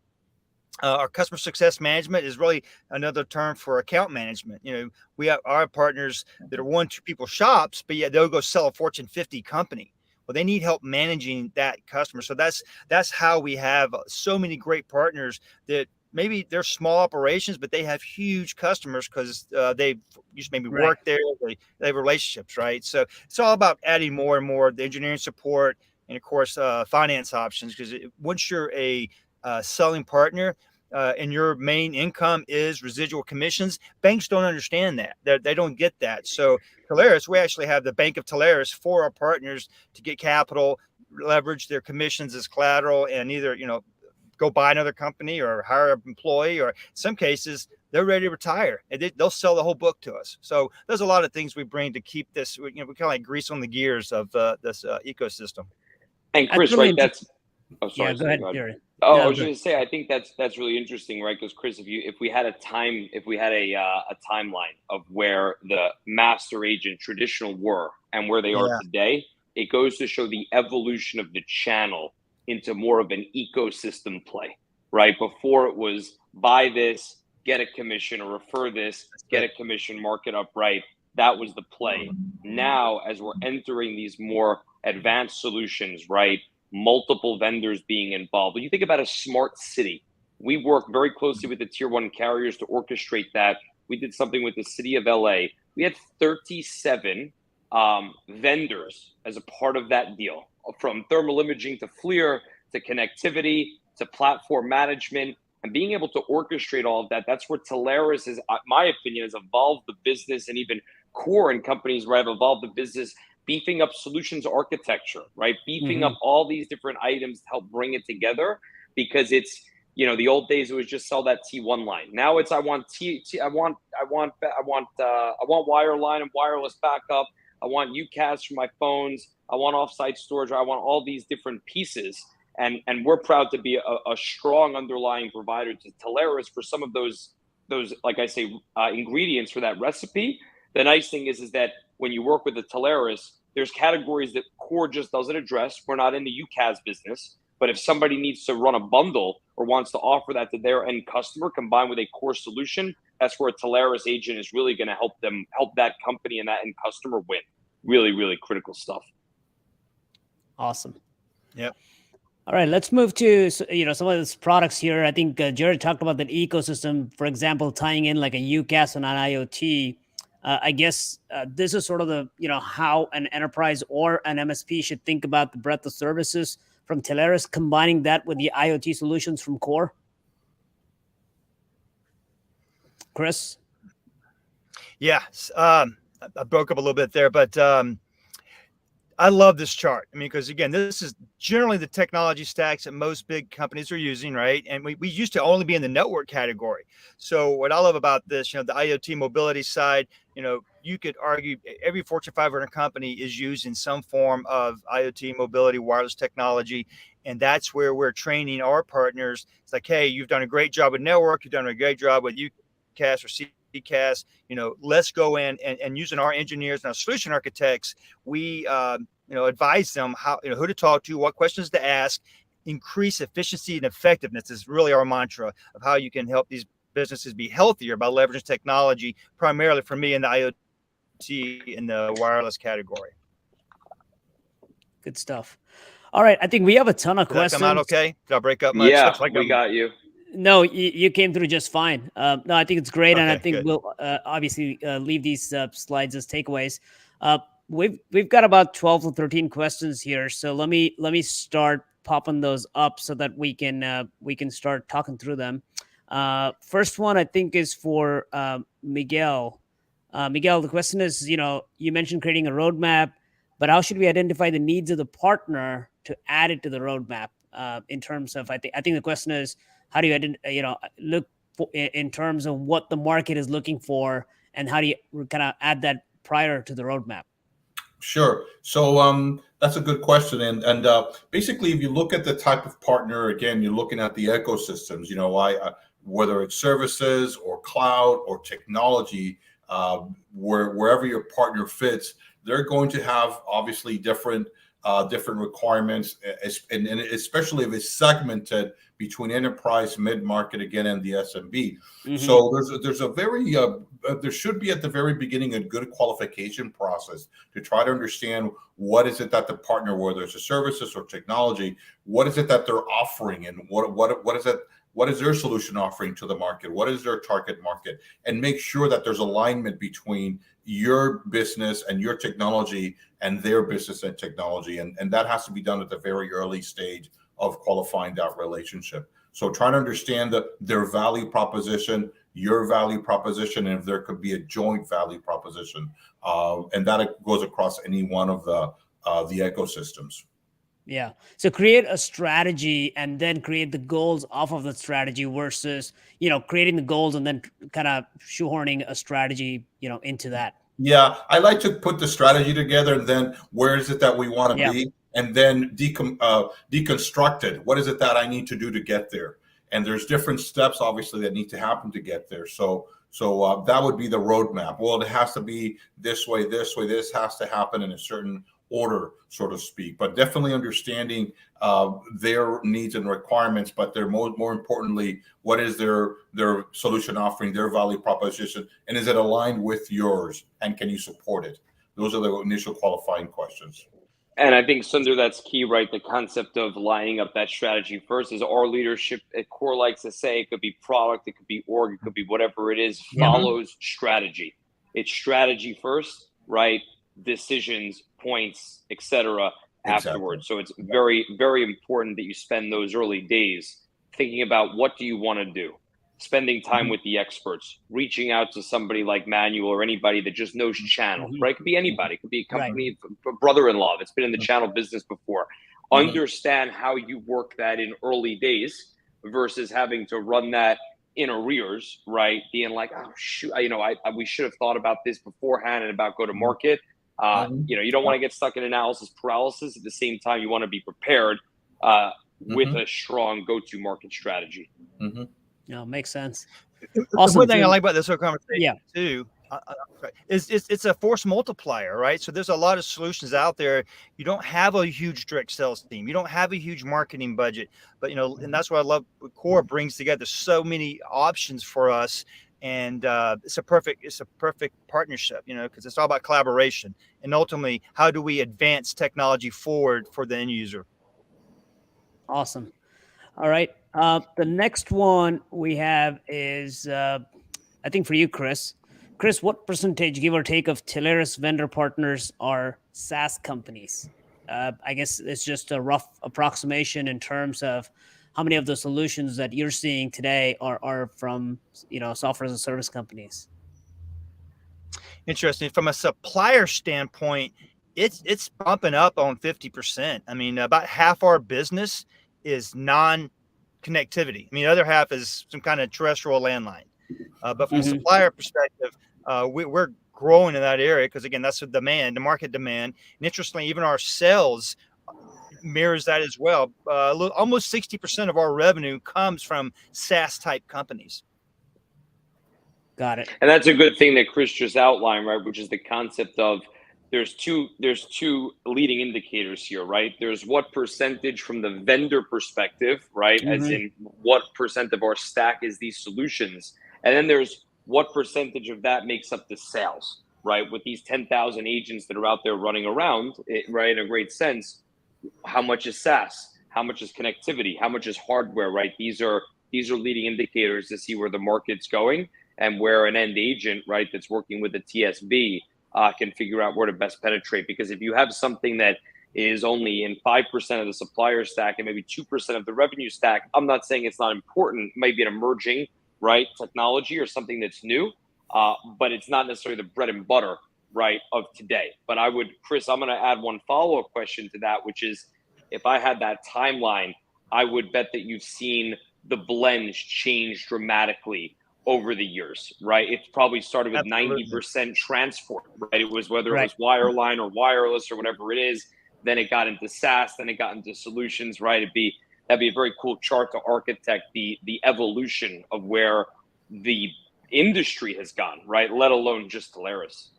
Our customer success management is really another term for account management. We have our partners that are 1-2 people shops, but yet they'll go sell a Fortune 50 company. Well, they need help managing that customer. So that's how we have so many great partners that maybe they're small operations, but they have huge customers because they used to maybe Right. work there. They have relationships, right? So it's all about adding more and more the engineering support and, of course, finance options. Because once you're a selling partner and your main income is residual commissions, banks don't understand that. They don't get that. So Teleris, we actually have the Bank of Teleris for our partners to get capital, leverage their commissions as collateral, and either go buy another company or hire an employee, or in some cases they're ready to retire and they'll sell the whole book to us. So there's a lot of things we bring to keep this, we kind of like grease on the gears of this ecosystem. And That's Chris, really right? interesting. Oh, Yeah, sorry, go sorry, ahead, go ahead. Jared. Oh, I No, was good. going to say, I think that's really interesting, right? Because Chris, if we had a timeline of where the master agent traditional were and where they are Yeah. today, it goes to show the evolution of the channel into more of an ecosystem play, right? Before it was buy this, get a commission, or refer this, get a commission, mark it up right. That was the play. Now, as we're entering these more advanced solutions, right? Multiple vendors being involved. When you think about a smart city, we work very closely with the tier 1 carriers to orchestrate that. We did something with the city of LA. We had 37 vendors as a part of that deal, from thermal imaging to FLIR to connectivity to platform management, and being able to orchestrate all of that. That's where Teleris is, my opinion, has evolved the business, and even core and companies where have evolved the business, beefing up solutions architecture, right? Beefing up all these different items to help bring it together, because it's, the old days it was just sell that T1 line. Now it's I want wireline and wireless backup. I want UCaaS for my phones. I want offsite storage. I want all these different pieces. And we're proud to be a strong underlying provider to Teleris for some of those like I say, ingredients for that recipe. The nice thing is that when you work with the Teleris, there's categories that core just doesn't address. We're not in the UCaaS business, but if somebody needs to run a bundle or wants to offer that to their end customer combined with a core solution, that's where a Teleris agent is really going to help that company and that end customer win. Really, really critical stuff. Awesome. Yep. All right, let's move to some of these products here. I think Jared talked about that ecosystem, for example, tying in like a UCaaS and an IoT. I guess this is sort of the how an enterprise or an MSP should think about the breadth of services from Teleris, combining that with the IoT solutions from Core. Chris? Yeah, I broke up a little bit there, but I love this chart. I mean, because again, this is generally the technology stacks that most big companies are using, right? And we used to only be in the network category. So what I love about this, the IoT mobility side, you could argue every Fortune 500 company is using some form of IoT mobility, wireless technology. And that's where we're training our partners. It's like, hey, you've done a great job with network. You've done a great job with UCaaS or CCaaS. Let's go in and using our engineers and our solution architects, we advise them how, who to talk to, what questions to ask. Increase efficiency and effectiveness is really our mantra of how you can help these businesses be healthier by leveraging technology, primarily for me in the IoT in the wireless category. Good stuff. All right, I think we have a ton of questions. Did that come out okay? Did I break up much? Yeah, we got you. No, you came through just fine. No, I think it's great, and I think good. we'll obviously leave these slides as takeaways. We've got about 12 to 13 questions here, so let me start popping those up so that we can start talking through them. First one I think is for Miguel. Miguel, the question is, you mentioned creating a roadmap, but how should we identify the needs of the partner to add it to the roadmap? In terms of, I think the question is, how do you look for, in terms of what the market is looking for, and how do you kind of add that prior to the roadmap? Sure. So that's a good question. And basically, if you look at the type of partner, again, you're looking at the ecosystems, whether it's services or cloud or technology, wherever your partner fits, they're going to have obviously different requirements, and especially if it's segmented between enterprise, mid-market, again, and the SMB. Mm-hmm. So there's a very there should be at the very beginning a good qualification process to try to understand what is it that the partner, whether it's a services or technology, what is it that they're offering, and what is it. What is their solution offering to the market? What is their target market? And make sure that there's alignment between your business and your technology and their business and technology. And that has to be done at the very early stage of qualifying that relationship. So trying to understand their value proposition, your value proposition, and if there could be a joint value proposition. And that goes across any one of the ecosystems. Yeah. So create a strategy and then create the goals off of the strategy versus, creating the goals and then kind of shoehorning a strategy, into that. Yeah. I like to put the strategy together and then where is it that we want to be? And then deconstruct it. What is it that I need to do to get there? And there's different steps, obviously, that need to happen to get there. So that would be the roadmap. Well, it has to be this way. This has to happen in a certain order, so to speak, but definitely understanding their needs and requirements, but they're more importantly, what is their solution offering, their value proposition, and is it aligned with yours, and can you support it? Those are the initial qualifying questions. And I think, Sundar, that's key, right? The concept of lining up that strategy first is our leadership at Core likes to say, it could be product, it could be org, it could be whatever it is, follows strategy. It's strategy first, right? Decisions, points, etc. afterwards. So it's very, very important that you spend those early days thinking about what do you want to do, spending time with the experts, reaching out to somebody like Manuel or anybody that just knows channel, right? It could be anybody. It could be a company, a brother-in-law that's been in the channel business before. Understand how you work that in early days versus having to run that in arrears, right? Being like, oh, shoot, we should have thought about this beforehand and about go to market. You don't want to get stuck in analysis paralysis. At the same time, you want to be prepared with a strong go-to market strategy. No, makes sense. Awesome. One thing I like about this whole conversation too is it's a force multiplier, right? So there's a lot of solutions out there. You don't have a huge direct sales team. You don't have a huge marketing budget, but and that's what I love. Core brings together so many options for us. And it's a perfect partnership, because it's all about collaboration and ultimately how do we advance technology forward for the end user. Awesome. All right. The next one we have is, I think for you, Chris. Chris, what percentage, give or take, of Teleris vendor partners are SaaS companies? I guess it's just a rough approximation in terms of how many of the solutions that you're seeing today are from, software as a service companies. Interesting. From a supplier standpoint, it's bumping up on 50%. I mean, about half our business is non-connectivity. I mean, the other half is some kind of terrestrial landline. But from a supplier perspective, we're growing in that area because, again, that's the market demand. And interestingly, even our sales mirrors that as well. Almost 60% of our revenue comes from SaaS type companies. Got it. And that's a good thing that Chris just outlined, right? Which is the concept of there's two leading indicators here, right? There's what percentage from the vendor perspective, right? As in what percent of our stack is these solutions. And then there's what percentage of that makes up the sales, right? With these 10,000 agents that are out there running around, right? In a great sense, how much is SaaS? How much is connectivity? How much is hardware, right? These are leading indicators to see where the market's going and where an end agent, right, that's working with a TSB can figure out where to best penetrate. Because if you have something that is only in 5% of the supplier stack and maybe 2% of the revenue stack, I'm not saying it's not important. It might be an emerging, right, technology or something that's new, but it's not necessarily the bread and butter, right, of today. But Chris, I'm going to add one follow-up question to that, which is if I had that timeline, I would bet that you've seen the blends change dramatically over the years, right? It's probably started with 90% transport, right? It was whether it was wireline or wireless or whatever it is. Then it got into SaaS, then it got into solutions, right? That'd be a very cool chart to architect the evolution of where the industry has gone, right? Let alone just Teleris.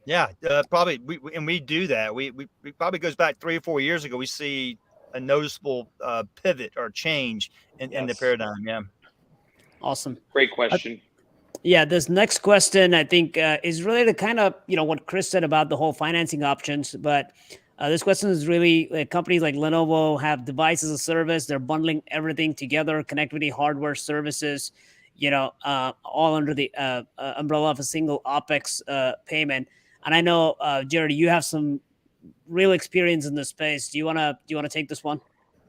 Yeah, probably. We do that. We probably goes back 3 or 4 years ago. We see a noticeable pivot or change in the paradigm. Yeah. Awesome. Great question. Yeah, this next question I think is related to kind of what Chris said about the whole financing options, but this question is really companies like Lenovo have device as a service. They're bundling everything together, connectivity, hardware, services, all under the umbrella of a single OpEx payment. And I know, Jared, you have some real experience in this space. Do you wanna take this one?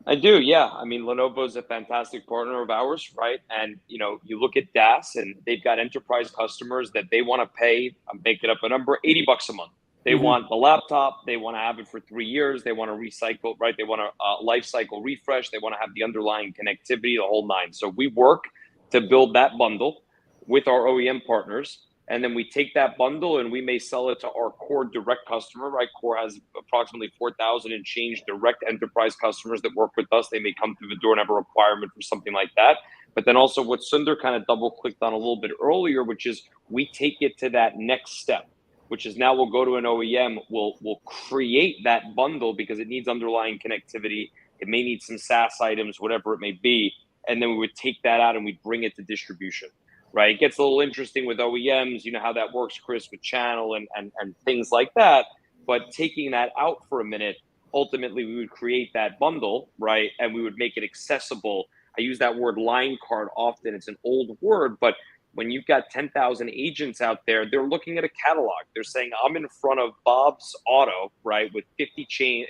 I do, yeah. I mean, Lenovo is a fantastic partner of ours, right? And you look at DAS, and they've got enterprise customers that they want to pay. I'm making up a number, $80 a month. They want the laptop. They want to have it for 3 years. They want to recycle, right? They want a life cycle refresh. They want to have the underlying connectivity, the whole nine. So we work to build that bundle with our OEM partners. And then we take that bundle and we may sell it to our core direct customer, right? Core has approximately 4,000 and change direct enterprise customers that work with us. They may come through the door and have a requirement for something like that. But then also what Sundar kind of double clicked on a little bit earlier, which is we take it to that next step, which is now we'll go to an OEM, we'll create that bundle because it needs underlying connectivity. It may need some SaaS items, whatever it may be. And then we would take that out and we'd bring it to distribution. Right, it gets a little interesting with OEMs. You know how that works, Chris, with channel and things like that. But taking that out for a minute, ultimately we would create that bundle, right? And we would make it accessible. I use that word line card often. It's an old word, but when you've got 10,000 agents out there, they're looking at a catalog. They're saying, I'm in front of Bob's Auto, right, with 50 chain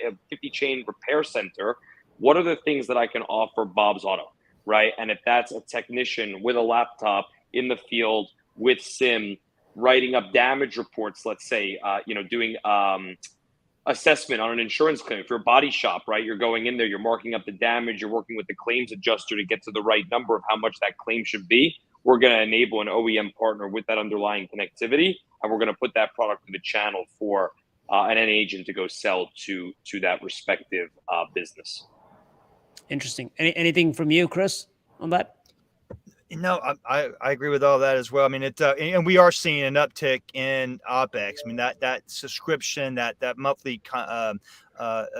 repair center. What are the things that I can offer Bob's Auto, right? And if that's a technician with a laptop in the field with SIM, writing up damage reports, let's say, doing assessment on an insurance claim. If you're a body shop, right, you're going in there, you're marking up the damage, you're working with the claims adjuster to get to the right number of how much that claim should be. We're going to enable an OEM partner with that underlying connectivity, and we're going to put that product in the channel for an end agent to go sell to that respective business. Interesting. Anything from you, Chris, on that? No, I agree with all that as well. I mean, and we are seeing an uptick in OpEx. I mean, that subscription, that monthly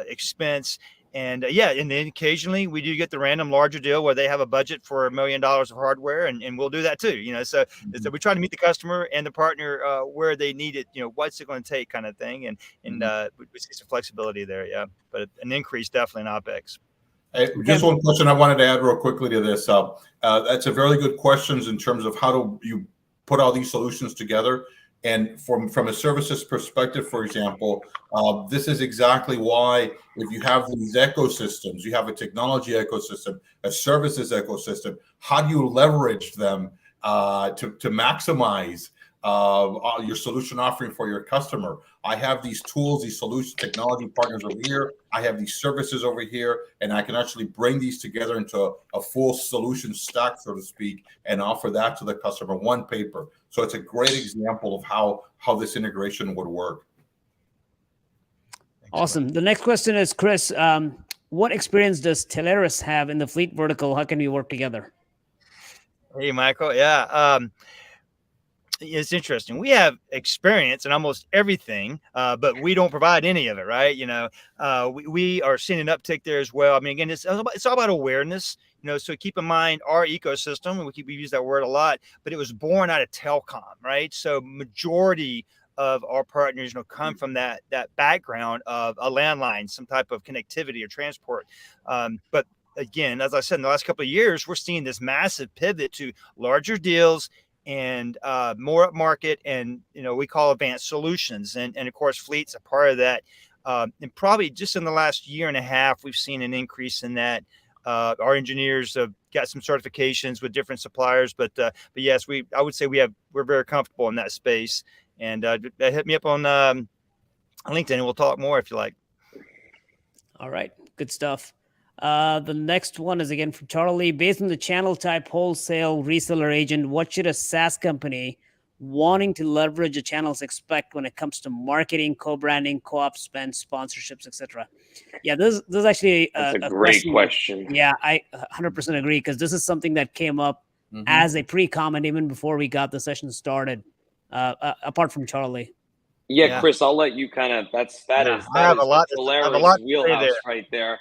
expense And and then occasionally we do get the random larger deal where they have a budget for $1 million of hardware, and we'll do that too. So we try to meet the customer and the partner where they need it. What's it going to take, kind of thing, and we see some flexibility there. Yeah, but an increase definitely in OpEx. Hey, just one question I wanted to add real quickly to this. That's a very good question in terms of how do you put all these solutions together. And from a services perspective, for example, this is exactly why if you have these ecosystems, you have a technology ecosystem, a services ecosystem, how do you leverage them to maximize your solution offering for your customer? I have these tools, these solution technology partners over here. I have these services over here, and I can actually bring these together into a full solution stack, so to speak, and offer that to the customer one paper. So it's a great example of how this integration would work. Awesome. The next question is, Chris, what experience does Teleris have in the fleet vertical? How can we work together? Hey, Michael. Yeah. It's interesting. We have experience in almost everything, but we don't provide any of it, right? We are seeing an uptick there as well. I mean, again, it's all about awareness, so keep in mind our ecosystem, and we use that word a lot, but it was born out of telecom, right? So majority of our partners, come from that background of a landline, some type of connectivity or transport. But again, as I said, in the last couple of years, we're seeing this massive pivot to larger deals and more up market, and we call advanced solutions, and of course fleet's a part of that. And probably just in the last year and a half, we've seen an increase in that. Our engineers have got some certifications with different suppliers, but yes, I would say we're very comfortable in that space. And hit me up on LinkedIn, and we'll talk more if you like. All right, good stuff. The next one is again from Charlie. Based on the channel type, wholesale, reseller, agent, what should a SaaS company wanting to leverage a channels expect when it comes to marketing, co-branding, co-op spend, sponsorships, etc.? Yeah, this is actually a great question. Yeah, I 100% agree, because this is something that came up as a pre-comment even before we got the session started. Apart from Charlie. Yeah, Chris, I'll let you kind of. That is Teleris wheelhouse right there.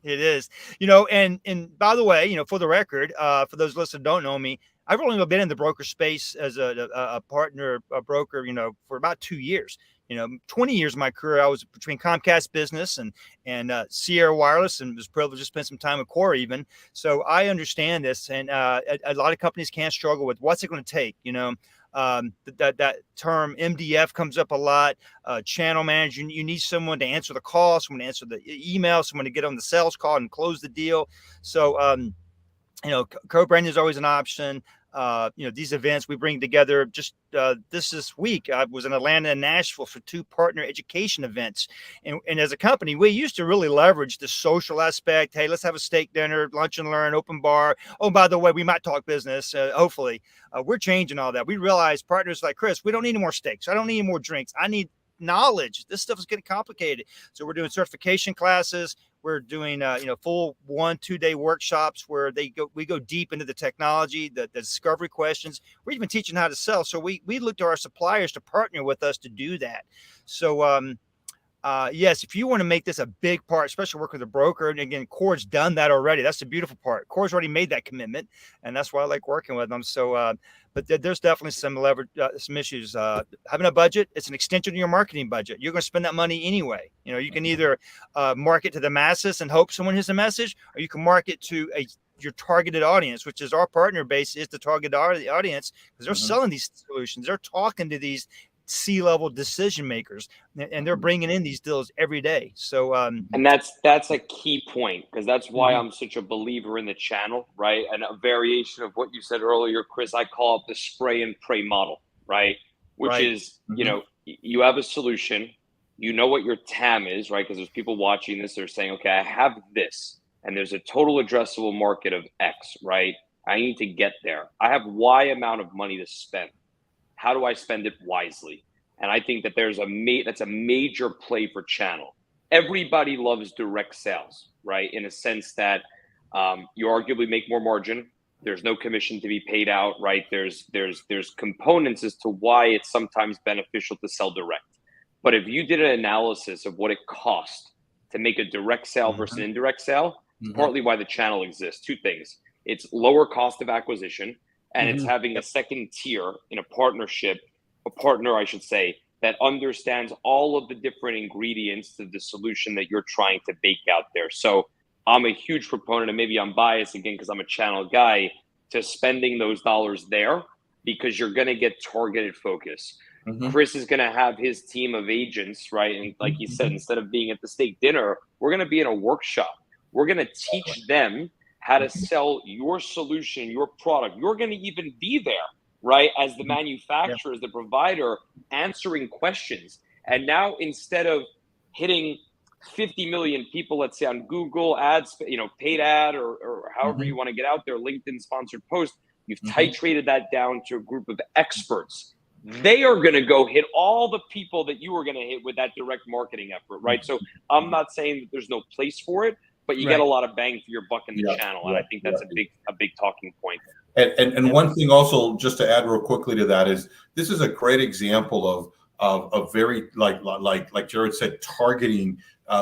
It is, and by the way, for the record, for those listeners who don't know me, I've only been in the broker space as a partner, a broker, for about 2 years. 20 years of my career, I was between Comcast Business and Sierra Wireless, and was privileged to spend some time with Core even. So I understand this, and a lot of companies can struggle with what's it going to take, that term MDF comes up a lot. Channel manager, you need someone to answer the call, someone to answer the email, someone to get on the sales call and close the deal. So, co-branding is always an option. These events we bring together. Just this week, I was in Atlanta and Nashville for 2 partner education events. And as a company, we used to really leverage the social aspect. Hey, let's have a steak dinner, lunch and learn, open bar. Oh, by the way, we might talk business. Hopefully, we're changing all that. We realize partners like Chris, we don't need any more steaks. I don't need any more drinks. I need knowledge. This stuff is getting complicated. So we're doing certification classes. We're doing, full 1-2 day workshops where we go deep into the technology, the discovery questions. We're even teaching how to sell. So we look to our suppliers to partner with us to do that. So, yes, if you want to make this a big part, especially work with a broker, and again, Core's done that already. That's the beautiful part. Core's already made that commitment, and that's why I like working with them. So, but there's definitely some leverage, some issues. Having a budget, it's an extension of your marketing budget. You're going to spend that money anyway. You can either market to the masses and hope someone hears a message, or you can market to your targeted audience, which is our partner base, is the targeted audience, because they're selling these solutions. They're talking to these C-level decision makers, and they're bringing in these deals every day. So, and that's a key point, because that's why I'm such a believer in the channel, right? And a variation of what you said earlier, Chris, I call it the spray and pray model, right? Which is, you have a solution, what your TAM is, right? Because there's people watching this, they're saying, okay, I have this, and there's a total addressable market of X, right? I need to get there. I have Y amount of money to spend. How do I spend it wisely? And I think that that's a major play for channel. Everybody loves direct sales, right? In a sense that you arguably make more margin. There's no commission to be paid out, right? There's components as to why it's sometimes beneficial to sell direct. But if you did an analysis of what it costs to make a direct sale versus an indirect sale. It's partly why the channel exists. Two things. It's lower cost of acquisition, and it's having a second tier in a partnership, a partner, I should say, that understands all of the different ingredients to the solution that you're trying to bake out there. So I'm a huge proponent, and maybe I'm biased again because I'm a channel guy, to spending those dollars there, because you're going to get targeted focus. Chris is going to have his team of agents, right? And like he said, instead of being at the steak dinner, we're going to be in a workshop. We're going to teach them how to sell your solution, your product. You're going to even be there, right? As the manufacturer, as the provider, answering questions. And now instead of hitting 50 million people, let's say on Google ads, paid ad or however you want to get out there, LinkedIn sponsored post, you've titrated that down to a group of experts. They are going to go hit all the people that you were going to hit with that direct marketing effort, right? So I'm not saying that there's no place for it, but you get a lot of bang for your buck in the channel. And I think that's a big talking point. And one thing also, just to add real quickly to that, is this is a great example of very, like Jared said, targeting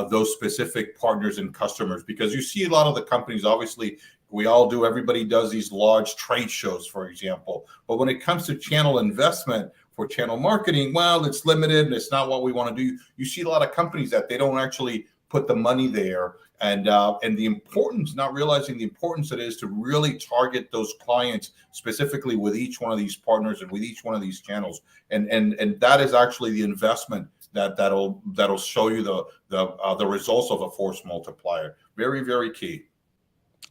those specific partners and customers, because you see a lot of the companies, obviously we all do, everybody does these large trade shows, for example, but when it comes to channel investment for channel marketing, well, it's limited and it's not what we want to do. You see a lot of companies that they don't actually put the money there, and the importance, not realizing the importance it is to really target those clients specifically with each one of these partners and with each one of these channels, and that is actually the investment that'll show you the results of a force multiplier. Very, very key.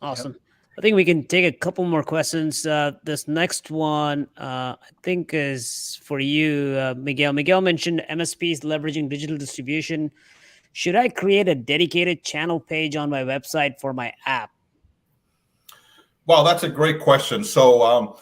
Awesome. I think we can take a couple more questions. This next one, I think, is for you, Miguel. Miguel mentioned MSPs leveraging digital distribution. Should I create a dedicated channel page on my website for my app? Well, that's a great question. So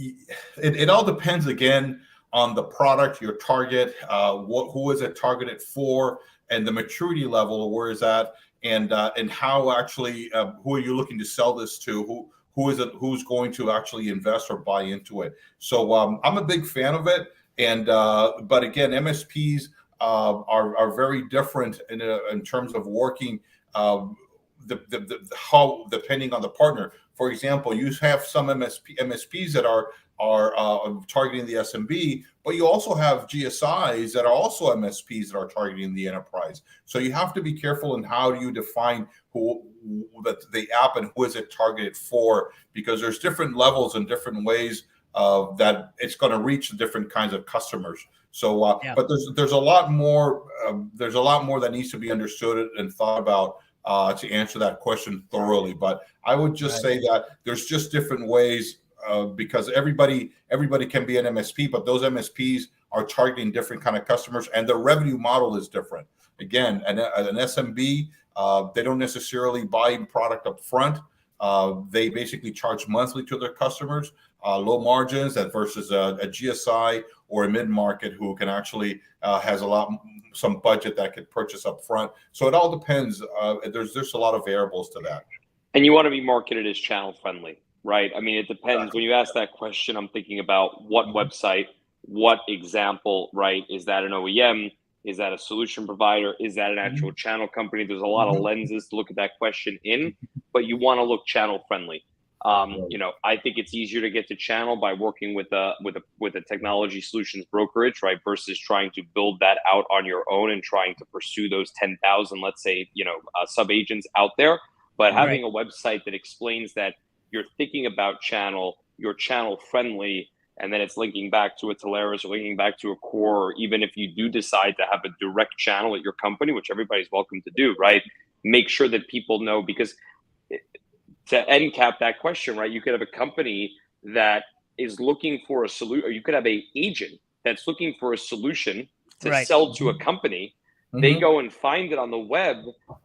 it all depends, again, on the product, your target, who is it targeted for, and the maturity level, where is that, and how actually, who are you looking to sell this to? Who is it? Who's going to actually invest or buy into it? So I'm a big fan of it, and but again, MSPs are very different in terms of working. How, depending on the partner. For example, you have some MSPs that are targeting the SMB, but you also have GSIs that are also MSPs that are targeting the enterprise. So you have to be careful in how do you define the app and who is it targeted for, because there's different levels and different ways that it's going to reach different kinds of customers. So, but there's a lot more. There's a lot more that needs to be understood and thought about to answer that question thoroughly. But I would just say that there's just different ways, because everybody can be an MSP, but those MSPs are targeting different kind of customers, and the revenue model is different. Again, an SMB, they don't necessarily buy product up front. They basically charge monthly to their customers, low margins, that versus a GSI or a mid-market who can actually has some budget that could purchase up front. So it all depends. There's a lot of variables to that. And you want to be marketed as channel friendly, right? I mean, it depends. When you ask that question, I'm thinking about what website, what example, right? Is that an OEM? Is that a solution provider? Is that an actual channel company? There's a lot of lenses to look at that question in, but you want to look channel friendly. I think it's easier to get to channel by working with a technology solutions brokerage, right? Versus trying to build that out on your own and trying to pursue those 10,000, let's say, sub agents out there. But having a website that explains that you're thinking about channel, you're channel friendly, and then it's linking back to a Teleris or linking back to a Core, or even if you do decide to have a direct channel at your company, which everybody's welcome to do, right? Make sure that people know, because to end cap that question, right? You could have a company that is looking for a solution, or you could have an agent that's looking for a solution to sell to a company. They go and find it on the web.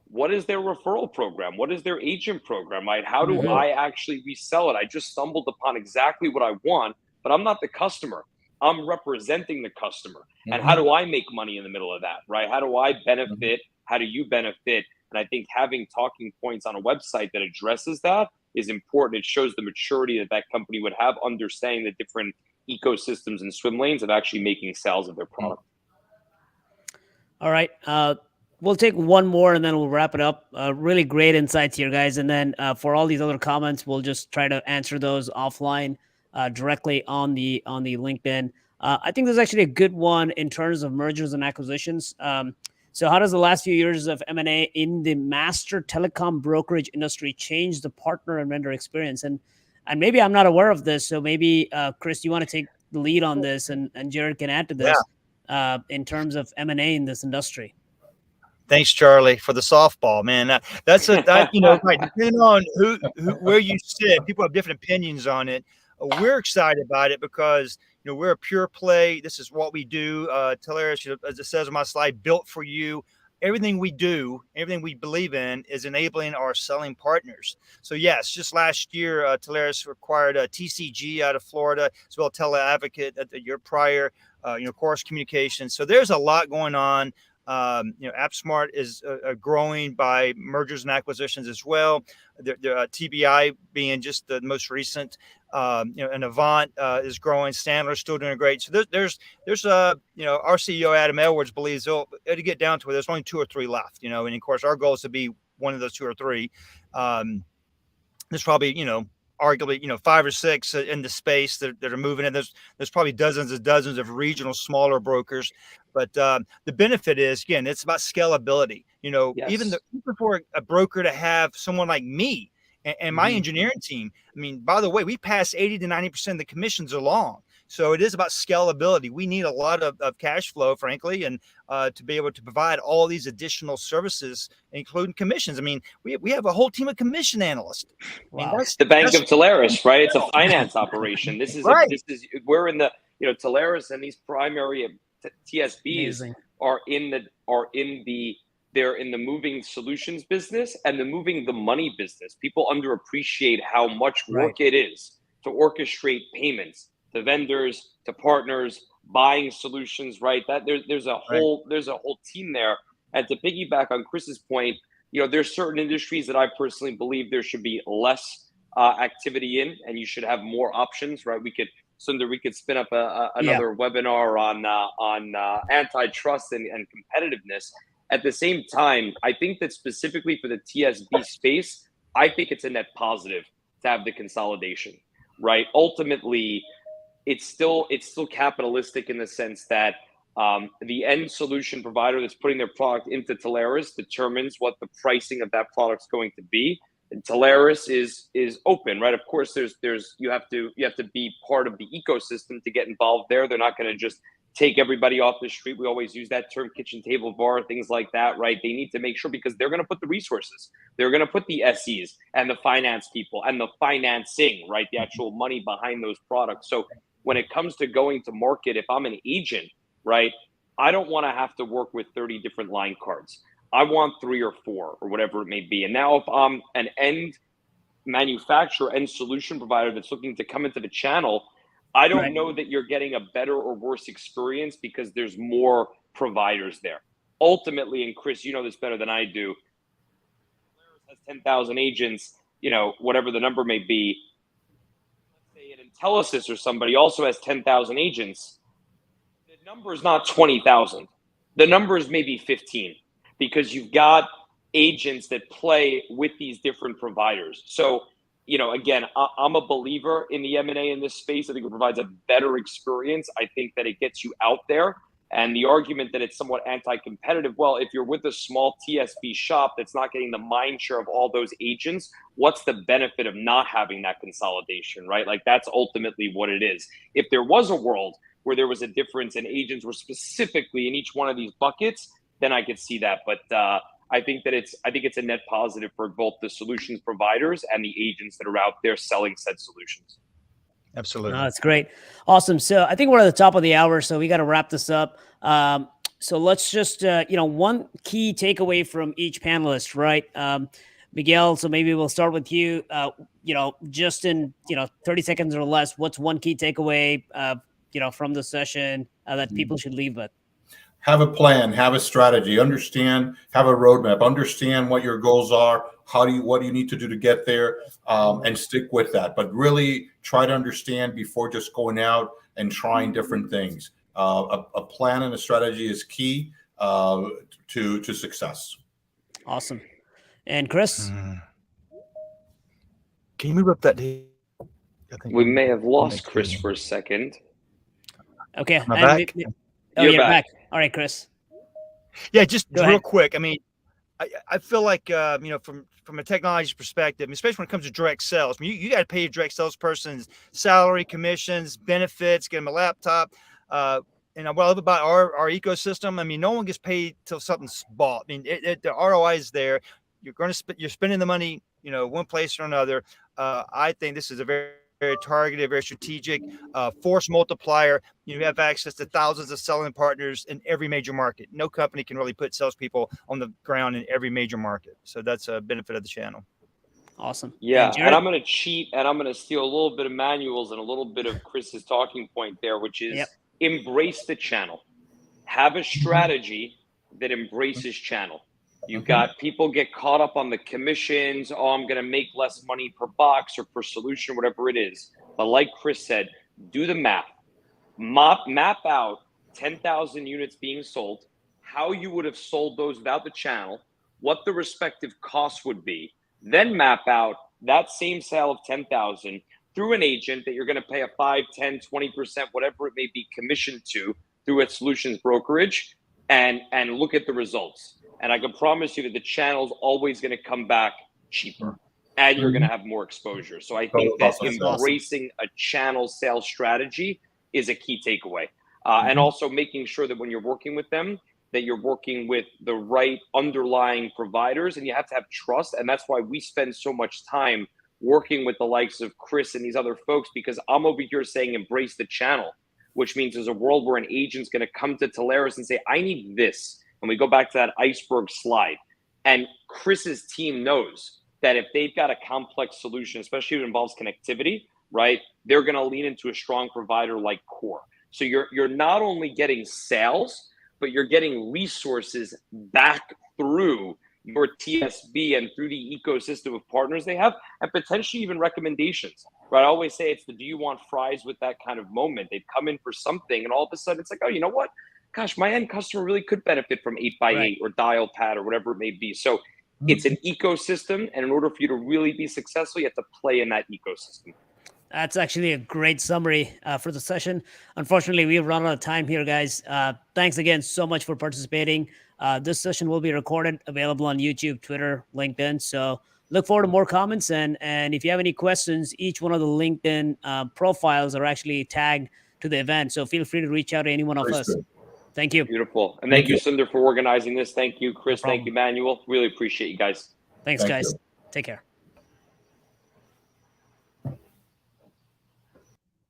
What is their referral program? What is their agent program, right? How do I actually resell it? I just stumbled upon exactly what I want, but I'm not the customer. I'm representing the customer. And how do I make money in the middle of that, right? How do I benefit? How do you benefit? And I think having talking points on a website that addresses that is important. It shows the maturity that that company would have, understanding the different ecosystems and swim lanes of actually making sales of their product. All right. we'll take one more and then we'll wrap it up. Really great insights here, guys. And then for all these other comments, we'll just try to answer those offline directly on the LinkedIn. I think there's actually a good one in terms of mergers and acquisitions. So how does the last few years of M&A in the master telecom brokerage industry change the partner and vendor experience? And maybe I'm not aware of this. So maybe, Chris, you want to take the lead on this, and Jared can add to this in terms of M&A in this industry. Thanks, Charlie, for the softball, man. Right, depending on where you sit, people have different opinions on it. We're excited about it because, we're a pure play. This is what we do. Telarus, as it says on my slide, built for you. Everything we do, everything we believe in is enabling our selling partners. So yes, just last year, Telarus acquired a TCG out of Florida, as well as TeleAdvocate at the year prior, Chorus Communications. So there's a lot going on. AppSmart is growing by mergers and acquisitions as well. The TBI being just the most recent, and Avant is growing. Sandler's still doing great. So there's our CEO Adam Edwards believes it'll get down to where there's only 2 or 3 left. And of course our goal is to be one of those 2 or 3. There's probably arguably 5 or 6 in the space that are moving in. There's probably dozens and dozens of regional smaller brokers, but the benefit is, again, it's about scalability. Yes. Even for a broker to have someone like me and my engineering team. I mean, by the way, we pass 80 to 90% of the commissions along. So it is about scalability. We need a lot of cash flow, frankly, and to be able to provide all these additional services, including commissions. I mean, we have a whole team of commission analysts. Wow. I mean, the Bank of Telarus, right? It's a finance operation. This is right. We're in the Telarus, and these primary TSBs Amazing. They're in the moving solutions business and the money business. People underappreciate how much work it is to orchestrate payments to vendors, to partners, buying solutions, right? That there's a whole team there. And to piggyback on Chris's point, there's certain industries that I personally believe there should be less activity in, and you should have more options, right? We could spin up another webinar on antitrust and competitiveness. At the same time, I think that specifically for the TSB space, I think it's a net positive to have the consolidation, right? Ultimately, it's still capitalistic in the sense that the end solution provider that's putting their product into Telarus determines what the pricing of that product's going to be. And Telarus is open, right? Of course, you have to be part of the ecosystem to get involved there. They're not going to just take everybody off the street. We always use that term, kitchen table bar, things like that, right? They need to make sure, because they're going to put the resources, they're going to put the SEs and the finance people and the financing, right? The actual money behind those products. So when it comes to going to market, if I'm an agent, right, I don't want to have to work with 30 different line cards. I want 3 or 4 or whatever it may be. And now if I'm an end manufacturer, end solution provider that's looking to come into the channel, I don't know that you're getting a better or worse experience because there's more providers there. Ultimately, and Chris, you know this better than I do, Telarus has 10,000 agents, whatever the number may be. Let's say an Intelisys or somebody also has 10,000 agents. The number is not 20,000. The number is maybe 15, because you've got agents that play with these different providers. So, again, I'm a believer in the M&A in this space. I think it provides a better experience. I think that it gets you out there. And the argument that it's somewhat anti-competitive, well, if you're with a small TSB shop that's not getting the mind share of all those agents, what's the benefit of not having that consolidation, right? Like, that's ultimately what it is. If there was a world where there was a difference and agents were specifically in each one of these buckets, then I could see that. But I think it's a net positive for both the solutions providers and the agents that are out there selling said solutions. Absolutely. That's great. Awesome. So I think we're at the top of the hour, so we got to wrap this up. So let's just, one key takeaway from each panelist, right? Miguel, so maybe we'll start with you, just in, 30 seconds or less, what's one key takeaway, from the session that people should leave with? Have a plan, have a strategy, have a roadmap, understand what your goals are, what do you need to do to get there, and stick with that. But really try to understand before just going out and trying different things. A plan and a strategy is key. to success. Awesome. And Chris? Can you move up that? I think we may have lost Chris for a second. Okay. Am I back? You're back. All right, Chris. Yeah, just real quick. I mean, I feel like, from a technology perspective, especially when it comes to direct sales, I mean, you got to pay your direct salesperson's salary, commissions, benefits, get them a laptop. And what I love about our ecosystem, I mean, no one gets paid till something's bought. I mean, the ROI is there. You're spending the money, one place or another. I think this is a very, very targeted, very strategic force multiplier. You have access to thousands of selling partners in every major market. No company can really put salespeople on the ground in every major market. So that's a benefit of the channel. Awesome. Yeah, and I'm going to cheat and I'm going to steal a little bit of Manuel's and a little bit of Chris's talking point there, which is embrace the channel. Have a strategy that embraces channel. You've got people get caught up on the commissions. Oh, I'm going to make less money per box or per solution, whatever it is. But like Chris said, do the math. Map out 10,000 units being sold, how you would have sold those without the channel, what the respective costs would be. Then map out that same sale of 10,000 through an agent that you're going to pay a 5, 10, 20%, whatever it may be, commission to through a solutions brokerage, and look at the results. And I can promise you that the channel's always going to come back cheaper and you're going to have more exposure. So I think that embracing a channel sales strategy is a key takeaway. And also making sure that when you're working with them, that you're working with the right underlying providers, and you have to have trust. And that's why we spend so much time working with the likes of Chris and these other folks, because I'm over here saying embrace the channel, which means there's a world where an agent's going to come to Teleris and say, I need this. And we go back to that iceberg slide. And Chris's team knows that if they've got a complex solution, especially if it involves connectivity, right, they're going to lean into a strong provider like Core. So you're not only getting sales, but you're getting resources back through your TSB and through the ecosystem of partners they have, and potentially even recommendations. Right? I always say it's the do you want fries with that kind of moment. They'd come in for something, and all of a sudden it's like, oh, you know what? Gosh, my end customer really could benefit from 8x8 or dial pad or whatever it may be. So it's an ecosystem, and in order for you to really be successful, you have to play in that ecosystem. That's actually a great summary for the session. Unfortunately, we've run out of time here, guys. Thanks again so much for participating. This session will be recorded, available on YouTube, Twitter, LinkedIn. So look forward to more comments. And if you have any questions, each one of the LinkedIn profiles are actually tagged to the event. So feel free to reach out to any one of us. Good. Thank you. Beautiful. And thank you, Sundar, for organizing this. Thank you, Chris. Thank you, Manuel. Really appreciate you guys. Thanks, guys. Take care.